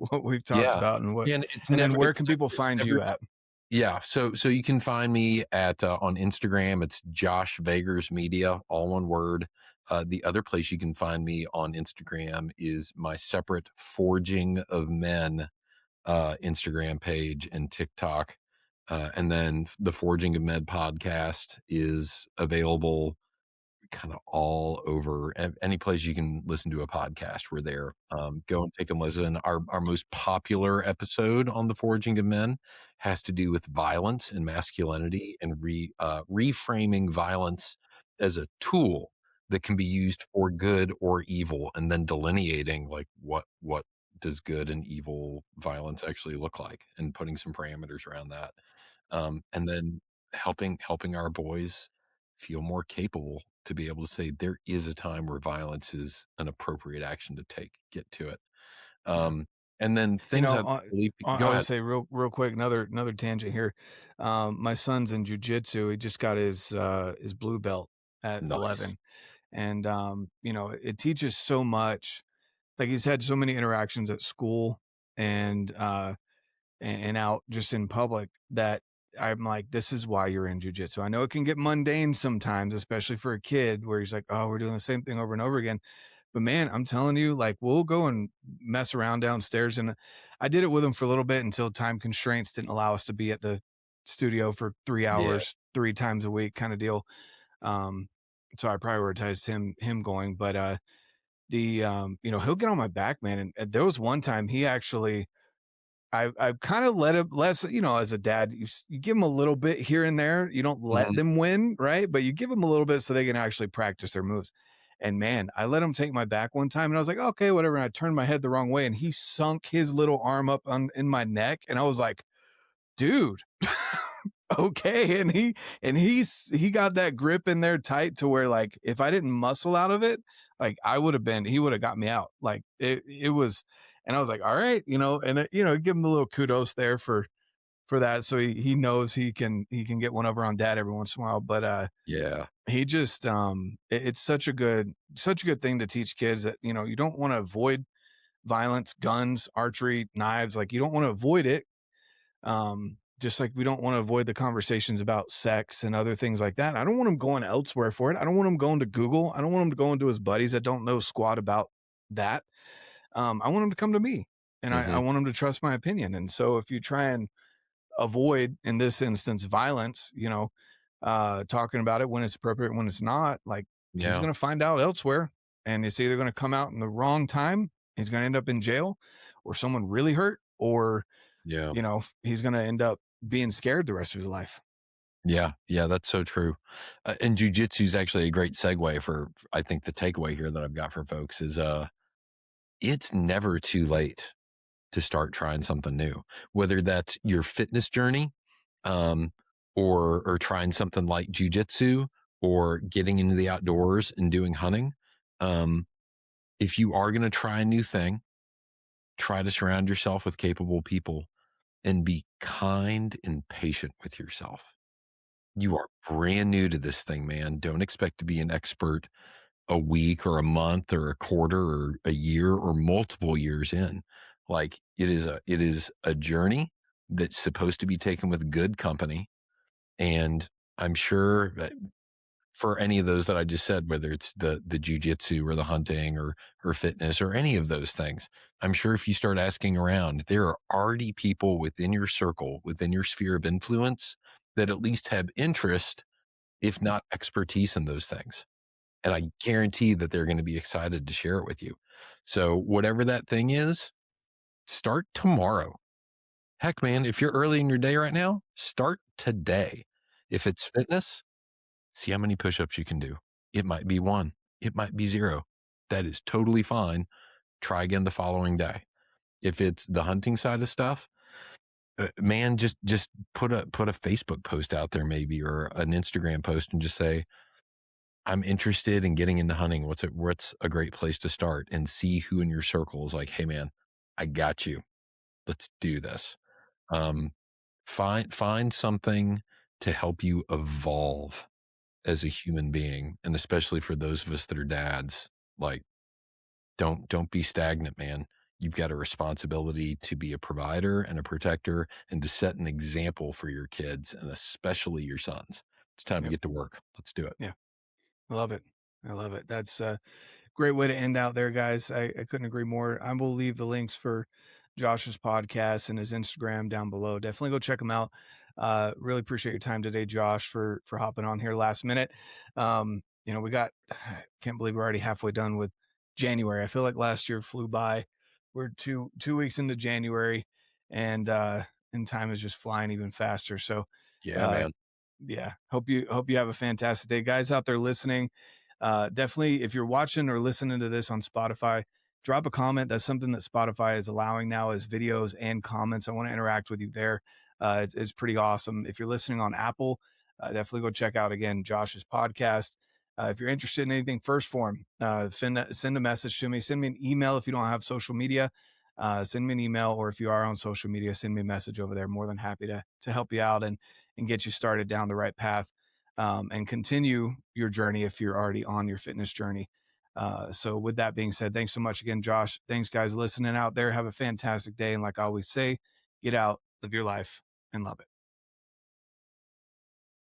Speaker 2: what we've talked
Speaker 1: Yeah.
Speaker 2: about, and what,
Speaker 1: Yeah, and it's
Speaker 2: and
Speaker 1: never
Speaker 2: then where can people
Speaker 1: it's
Speaker 2: find
Speaker 1: never
Speaker 2: you at?
Speaker 1: yeah, so you can find me at, on Instagram, it's Josh Vegors Media, all one word. The other place you can find me on Instagram is my separate Forging of Men, Instagram page and TikTok. And then the Forging of Men podcast is available kind of all over any place you can listen to a podcast. We're there. Go and take a listen. Our most popular episode on the Forging of Men has to do with violence and masculinity and reframing violence as a tool that can be used for good or evil, and then delineating like what does good and evil violence actually look like, and putting some parameters around that, and then helping our boys feel more capable to be able to say there is a time where violence is an appropriate action to take, get to it.
Speaker 2: Yeah.
Speaker 1: Um, and then
Speaker 2: You
Speaker 1: things
Speaker 2: know,
Speaker 1: I believe,
Speaker 2: I
Speaker 1: go
Speaker 2: would
Speaker 1: ahead.
Speaker 2: say real quick, another tangent here. My son's in jujitsu. He just got his blue belt at
Speaker 1: Nice.
Speaker 2: 11, and it teaches so much. Like he's had so many interactions at school and and out just in public that I'm like, this is why you're in jujitsu. I know it can get mundane sometimes, especially for a kid, where he's like, oh, we're doing the same thing over and over again. But man, I'm telling you, like, we'll go and mess around downstairs. And I did it with him for a little bit until time constraints didn't allow us to be at the studio for three
Speaker 1: Yeah.
Speaker 2: hours, 3 times a week kind of deal. Um, so I prioritized him going. But he'll get on my back, man. And there was one time he actually I kind of let him less, as a dad, you give them a little bit here and there. You don't let
Speaker 1: Mhm.
Speaker 2: them win, right? But you give them a little bit so they can actually practice their moves. And man, I let him take my back one time and I was like, okay, whatever. And I turned my head the wrong way and he sunk his little arm up in my neck. And I was like, dude, okay. And he got that grip in there tight to where, like, if I didn't muscle out of it, like he would have got me out. Like it was, and I was like, all right, and give him a little kudos there for that. So he knows he can get one over on dad every once in a while. But
Speaker 1: Yeah.
Speaker 2: he just it's such a good thing to teach kids that, you don't want to avoid violence, guns, archery, knives. Like, you don't want to avoid it, just like we don't want to avoid the conversations about sex and other things like that. I don't want him going elsewhere for it. I don't want him going to Google. I don't want him to go into his buddies that don't know squat about that. I want him to come to me, and I
Speaker 1: Mhm.
Speaker 2: want him to trust my opinion. And so if you try and avoid, in this instance, violence, talking about it when it's appropriate, when it's not, like, he's
Speaker 1: Yeah.
Speaker 2: going to find out elsewhere, and it's either going to come out in the wrong time. He's going to end up in jail, or someone really hurt, or
Speaker 1: Yeah.
Speaker 2: he's going to end up being scared the rest of his life.
Speaker 1: Yeah. Yeah. That's so true. And jujitsu is actually a great segue I think the takeaway here that I've got for folks is, it's never too late to start trying something new, whether that's your fitness journey, um, or trying something like jujitsu, or getting into the outdoors and doing hunting. Um, if you are going to try a new thing, try to surround yourself with capable people and be kind and patient with yourself. You are brand new to this thing, man. Don't expect to be an expert a week or a month or a quarter or a year or multiple years in. Like it is a journey that's supposed to be taken with good company. And I'm sure that for any of those that I just said, whether it's the jujitsu or the hunting or fitness or any of those things, I'm sure if you start asking around, there are already people within your circle, within your sphere of influence that at least have interest, if not expertise in those things. And I guarantee that they're going to be excited to share it with you. So whatever that thing is, start tomorrow. Heck, man, if you're early in your day right now, start today. If it's fitness, see how many push-ups you can do. It might be one, it might be zero. That is totally fine. Try again the following day. If it's the hunting side of stuff, man, just put a Facebook post out there maybe or an Instagram post and just say, I'm interested in getting into hunting. What's a great place to start? And see who in your circle is like, hey man, I got you. Let's do this. Um, find something to help you evolve as a human being, and especially for those of us that are dads. Like, don't be stagnant, man. You've got a responsibility to be a provider and a protector and to set an example for your kids and especially your sons. It's time to
Speaker 2: Yep.
Speaker 1: get to work. Let's do it.
Speaker 2: Yeah. I love it. I love it. That's a great way to end out there, guys. I couldn't agree more. I will leave the links for Josh's podcast and his Instagram down below. Definitely go check him out. Really appreciate your time today, Josh, for hopping on here last minute. We got can't believe we're already halfway done with January. I feel like last year flew by. We're two weeks into January, and time is just flying even faster. So
Speaker 1: Yeah,
Speaker 2: uh
Speaker 1: man.
Speaker 2: yeah, hope you have a fantastic day, guys out there listening. Definitely, if you're watching or listening to this on Spotify, drop a comment. That's something that Spotify is allowing now, is videos and comments. I want to interact with you there. It's pretty awesome. If you're listening on Apple, definitely go check out again Josh's podcast. If you're interested in anything First Form, send a message to me. Send me an email if you don't have social media. Send me an email, or if you are on social media, send me a message over there. More than happy to help you out and get you started down the right path, and continue your journey if you're already on your fitness journey. So with that being said, thanks so much again, Josh. Thanks, guys, listening out there. Have a fantastic day. And like I always say, get out, live your life, and love it.